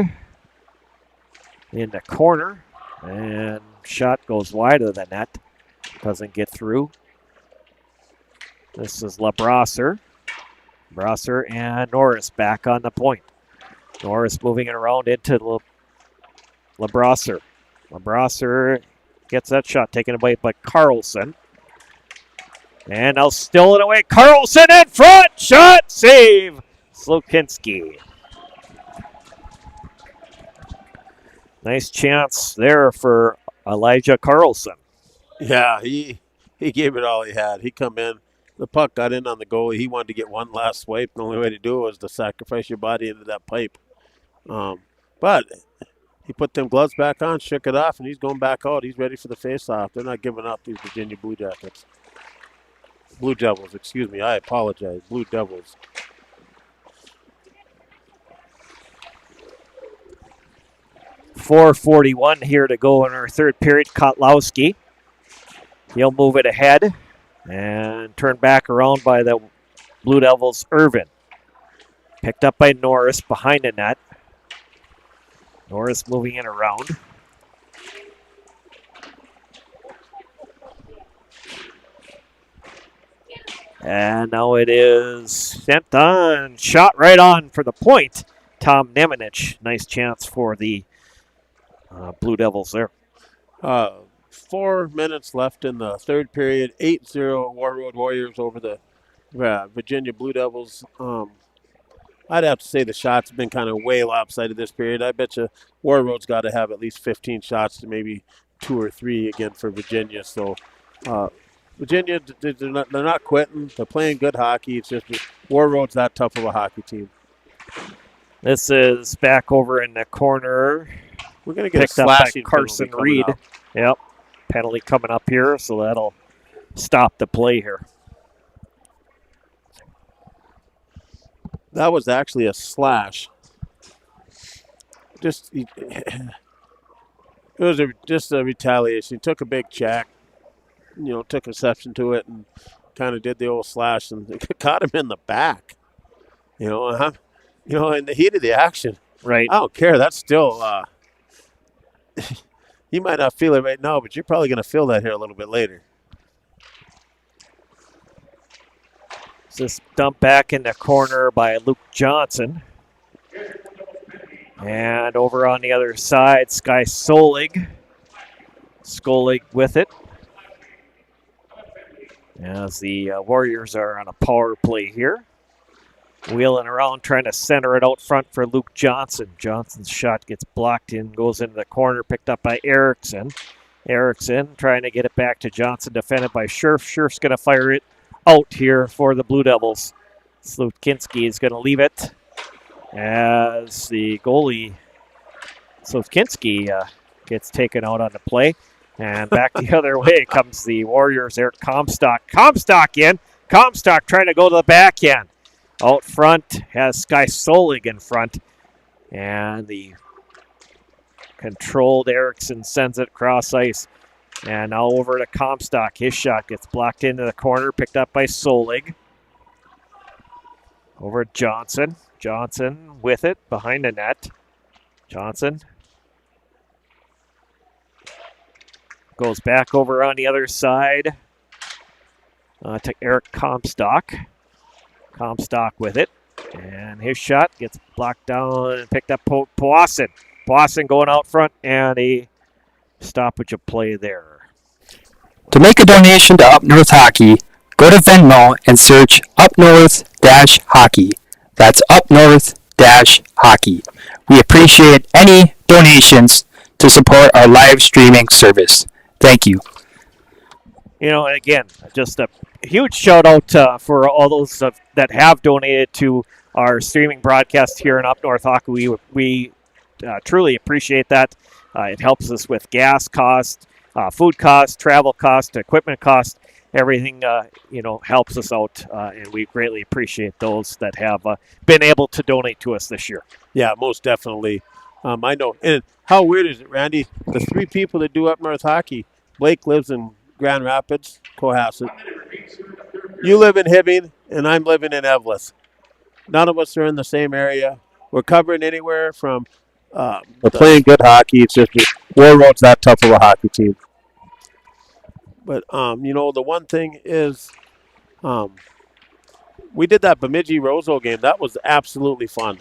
in the corner, and shot goes wide of the net. Doesn't get through. This is LeBrasser. Brasser and Norris back on the point. Norris moving it around into LeBrasser. LeBrasser gets that shot taken away by Carlson. And now still it away. Carlson in front. Shot save. Slokinski. Nice chance there for Elijah Carlson. Yeah, he gave it all he had. He come in. The puck got in on the goalie. He wanted to get one last swipe. The only way to do it was to sacrifice your body into that pipe. But he put them gloves back on, shook it off, and he's going back out. He's ready for the face-off. They're not giving up, these Virginia Blue Jackets. Blue Devils, excuse me. I apologize. Blue Devils. .441 here to go in our third period. Kotlowski. He'll move it ahead and turn back around by the Blue Devils' Irvin. Picked up by Norris behind the net. Norris moving it around. And now it is sent on, shot right on for the point. Tom Nemanich, nice chance for the Blue Devils there. 4 minutes left in the third period. 8-0 Warroad Warriors over the Virginia Blue Devils. I'd have to say the shots have been kind of way lopsided this period. I bet you Warroad's got to have at least 15 shots to maybe 2 or 3 again for Virginia. So Virginia, they're not quitting. They're playing good hockey. It's just Warroad's that tough of a hockey team. This is back over in the corner. We're going to get picked a up by slashing Carson Reed. Up. Yep. Penalty coming up here, so that'll stop the play here. That was actually a slash. It was just a retaliation. He took a big check, took exception to it and kind of did the old slash and it caught him in the back. In the heat of the action. Right. I don't care. That's still, you might not feel it right now, but you're probably going to feel that here a little bit later. This dumped back in the corner by Luke Johnson. And over on the other side, Sky Solig. Skolig with it. As the Warriors are on a power play here. Wheeling around, trying to center it out front for Luke Johnson. Johnson's shot gets blocked in, goes into the corner, picked up by Erickson. Erickson trying to get it back to Johnson, defended by Scherf. Scherf's going to fire it out here for the Blue Devils. Slutkinski is going to leave it as the goalie, Slutkinski, gets taken out on the play. And back the other way comes the Warriors. Eric Comstock. Comstock in. Comstock trying to go to the backhand. Out front has Sky Solig in front. And the controlled Erickson sends it across ice. And now over to Comstock. His shot gets blocked into the corner, picked up by Solig. Over to Johnson. Johnson with it behind the net. Johnson goes back over on the other side to Eric Comstock. Comstock with it. And his shot gets blocked down and picked up Powassan. Powassan going out front and a stoppage of play there. To make a donation to Up North Hockey, go to Venmo and search Up North-Hockey. That's Up North-Hockey. We appreciate any donations to support our live streaming service. Thank you. And again, just a huge shout out for all those that have donated to our streaming broadcast here in Up North Hockey. We truly appreciate that. It helps us with gas costs, food costs, travel costs, equipment costs. Everything, helps us out, and we greatly appreciate those that have been able to donate to us this year. Yeah, most definitely. I know. And how weird is it, Randy? The three people that do Up North Hockey, Blake lives in Grand Rapids, Cohasset. You live in Hibbing, and I'm living in Eveleth. None of us are in the same area. We're covering anywhere from... We're playing good hockey. It's just Warroad's not tough of a hockey team. But, the one thing is we did that Bemidji-Roseau game. That was absolutely fun.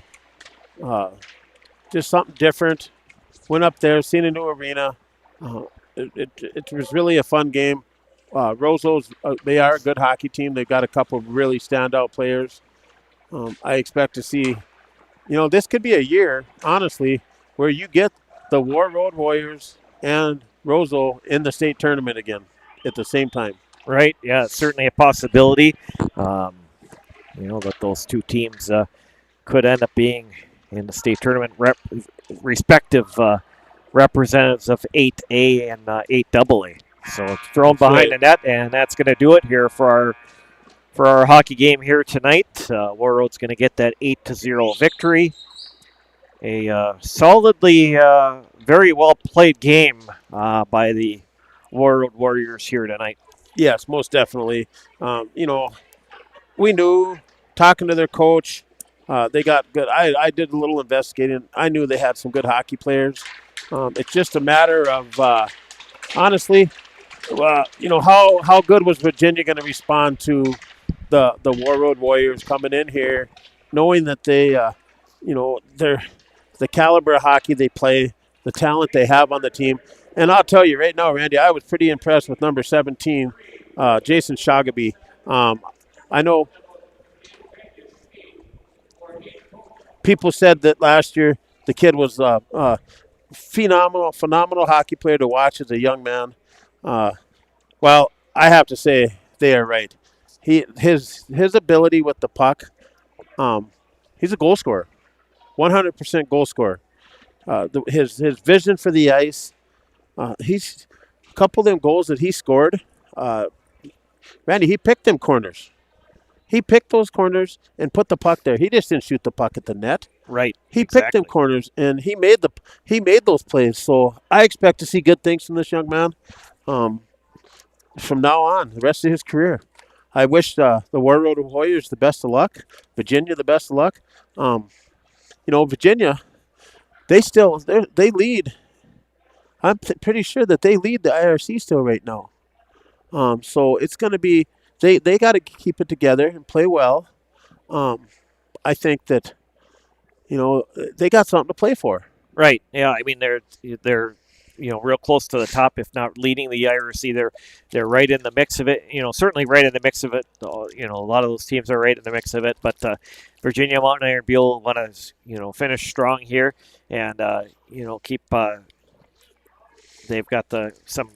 Just something different. Went up there, seen a new arena. It was really a fun game. Roseau's, they are a good hockey team. They've got a couple of really standout players. I expect to see, this could be a year, honestly, where you get the Warroad Warriors and Roseau in the state tournament again at the same time. Right, yeah, it's certainly a possibility. That those two teams could end up being in the state tournament respective representatives of 8A and 8AA. So it's thrown behind the net, and that's going to do it here for our hockey game here tonight. Warroad's going to get that 8-0 victory. A solidly, very well played game by the Warroad Warriors here tonight. Yes, most definitely. We knew, talking to their coach, they got good. I did a little investigating. I knew they had some good hockey players. It's just a matter of, honestly, how good was Virginia going to respond to the Warroad Warriors coming in here, knowing that they, they're the caliber of hockey they play, the talent they have on the team. And I'll tell you right now, Randy, I was pretty impressed with number 17, Jason Shagaby. I know people said that last year the kid was a phenomenal hockey player to watch as a young man. Well, I have to say they are right. His ability with the puck, he's a goal scorer, 100% goal scorer. His vision for the ice, he's a couple of them goals that he scored. Randy, he picked them corners. He picked those corners and put the puck there. He just didn't shoot the puck at the net. Right. He exactly. picked them corners and he made those plays. So I expect to see good things from this young man from now on, the rest of his career. I wish the Warroad Warriors the best of luck. Virginia the best of luck. Virginia, they lead. I'm pretty sure that they lead the IRC still right now. So it's going to be they got to keep it together and play well. I think that they got something to play for. Right. Yeah. I mean, they're real close to the top, if not leading the IRC. They're right in the mix of it. Certainly right in the mix of it. A lot of those teams are right in the mix of it. But Virginia, Mountain Iron Buell want to finish strong here and keep. They've got some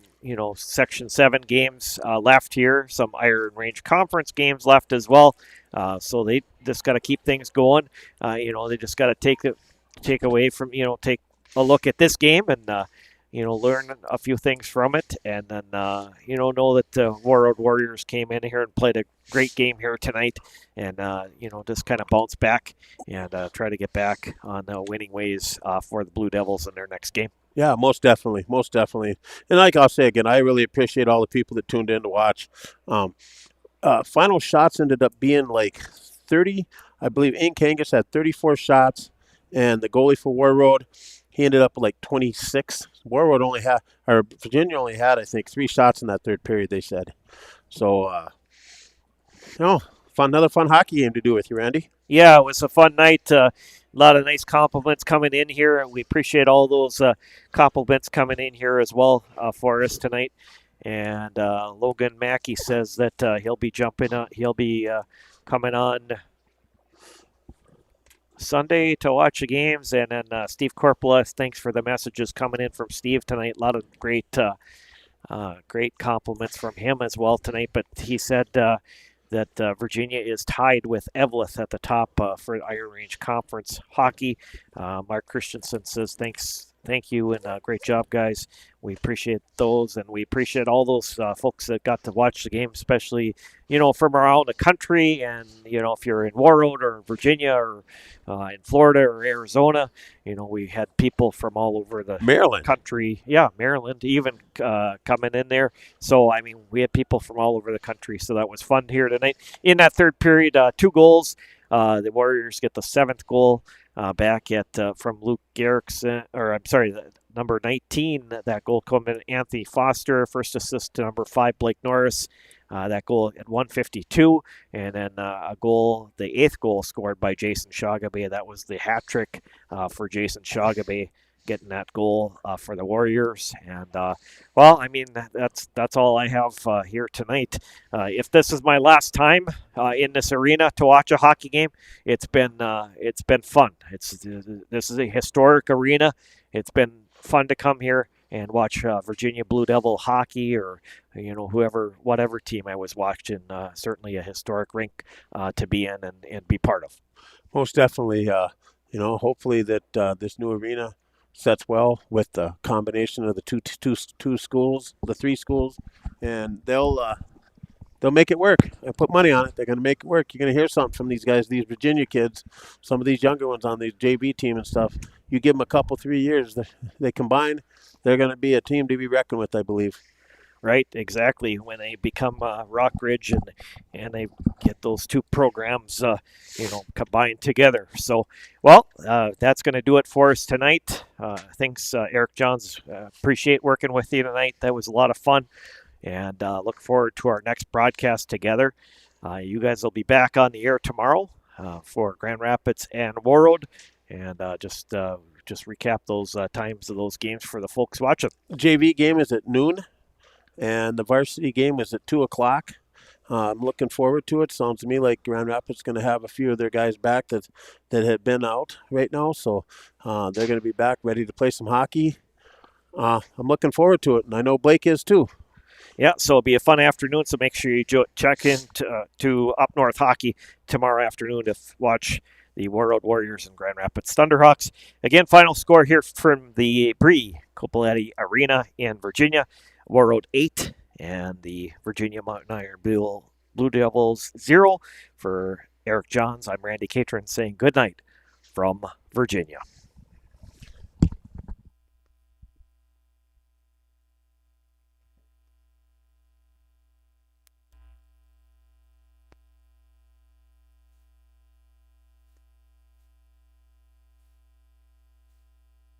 Section 7 games left here, some Iron Range Conference games left as well. So they just got to keep things going. They just got to take a look at this game and learn a few things from it, and then know that the Warroad Warriors came in here and played a great game here tonight, and just kind of bounce back and try to get back on winning ways for the Blue Devils in their next game. Yeah, most definitely. And like I'll say again, I really appreciate all the people that tuned in to watch. Final shots ended up being like 30. I believe Ink Angus had 34 shots, and the goalie for Warroad, he ended up with like 26. Virginia only had, I think, 3 shots in that third period, they said. So, another fun hockey game to do with you, Randy. Yeah, it was a fun night. A lot of nice compliments coming in here. We appreciate all those compliments coming in here as well for us tonight. And Logan Mackey says that he'll be coming on Sunday to watch the games. And then Steve Corpolis, thanks for the messages coming in from Steve tonight. A lot of great compliments from him as well tonight. But he said that Virginia is tied with Eveleth at the top for Iron Range Conference hockey. Mark Christensen says thank you, and great job, guys. We appreciate those, and we appreciate all those folks that got to watch the game, especially, from around the country. And, if you're in Warroad or Virginia or in Florida or Arizona, we had people from all over the Maryland country. Yeah, Maryland even coming in there. So, I mean, we had people from all over the country, so that was fun here tonight. In that third period, 2 goals. The Warriors get the 7th goal back from Luke Garrickson, number 19. That goal coming in Anthony Foster. First assist to number 5, Blake Norris. That goal at 1:52, and then the 8th goal scored by Jason Shagabe. That was the hat trick for Jason Shagabe, getting that goal for the Warriors. And that's all I have here tonight. If this is my last time in this arena to watch a hockey game, it's been fun. This is a historic arena. It's been fun to come here and watch Virginia Blue Devil hockey, or whatever team I was watching. Certainly a historic rink to be in and be part of. Most definitely. Hopefully that this new arena sets well with the combination of the two schools, the 3 schools, and they'll make it work. I put money on it. They're going to make it work. You're going to hear something from these guys, these Virginia kids, some of these younger ones on the JV team and stuff. You give them a couple, 3 years, they combine, they're going to be a team to be reckoned with, I believe. Right, exactly. When they become Rockridge and they get those 2 programs, combined together. So, that's going to do it for us tonight. Thanks, Eric Johns. Appreciate working with you tonight. That was a lot of fun, and look forward to our next broadcast together. You guys will be back on the air tomorrow for Grand Rapids and Warroad, and just recap those times of those games for the folks watching. JV game is at noon. And the varsity game is at 2 o'clock. I'm looking forward to it. Sounds to me like Grand Rapids is going to have a few of their guys back that had been out right now. So they're going to be back ready to play some hockey. I'm looking forward to it, and I know Blake is too. Yeah, so it'll be a fun afternoon. So make sure you check in to Up North Hockey tomorrow afternoon to watch the Warroad Warriors and Grand Rapids Thunderhawks. Again, final score here from the Bree Copoletti Arena in Virginia. Warroad 8 and the Virginia Mountain Iron Buell Blue Devils 0. For Eric Johns, I'm Randy Catron saying good night from Virginia.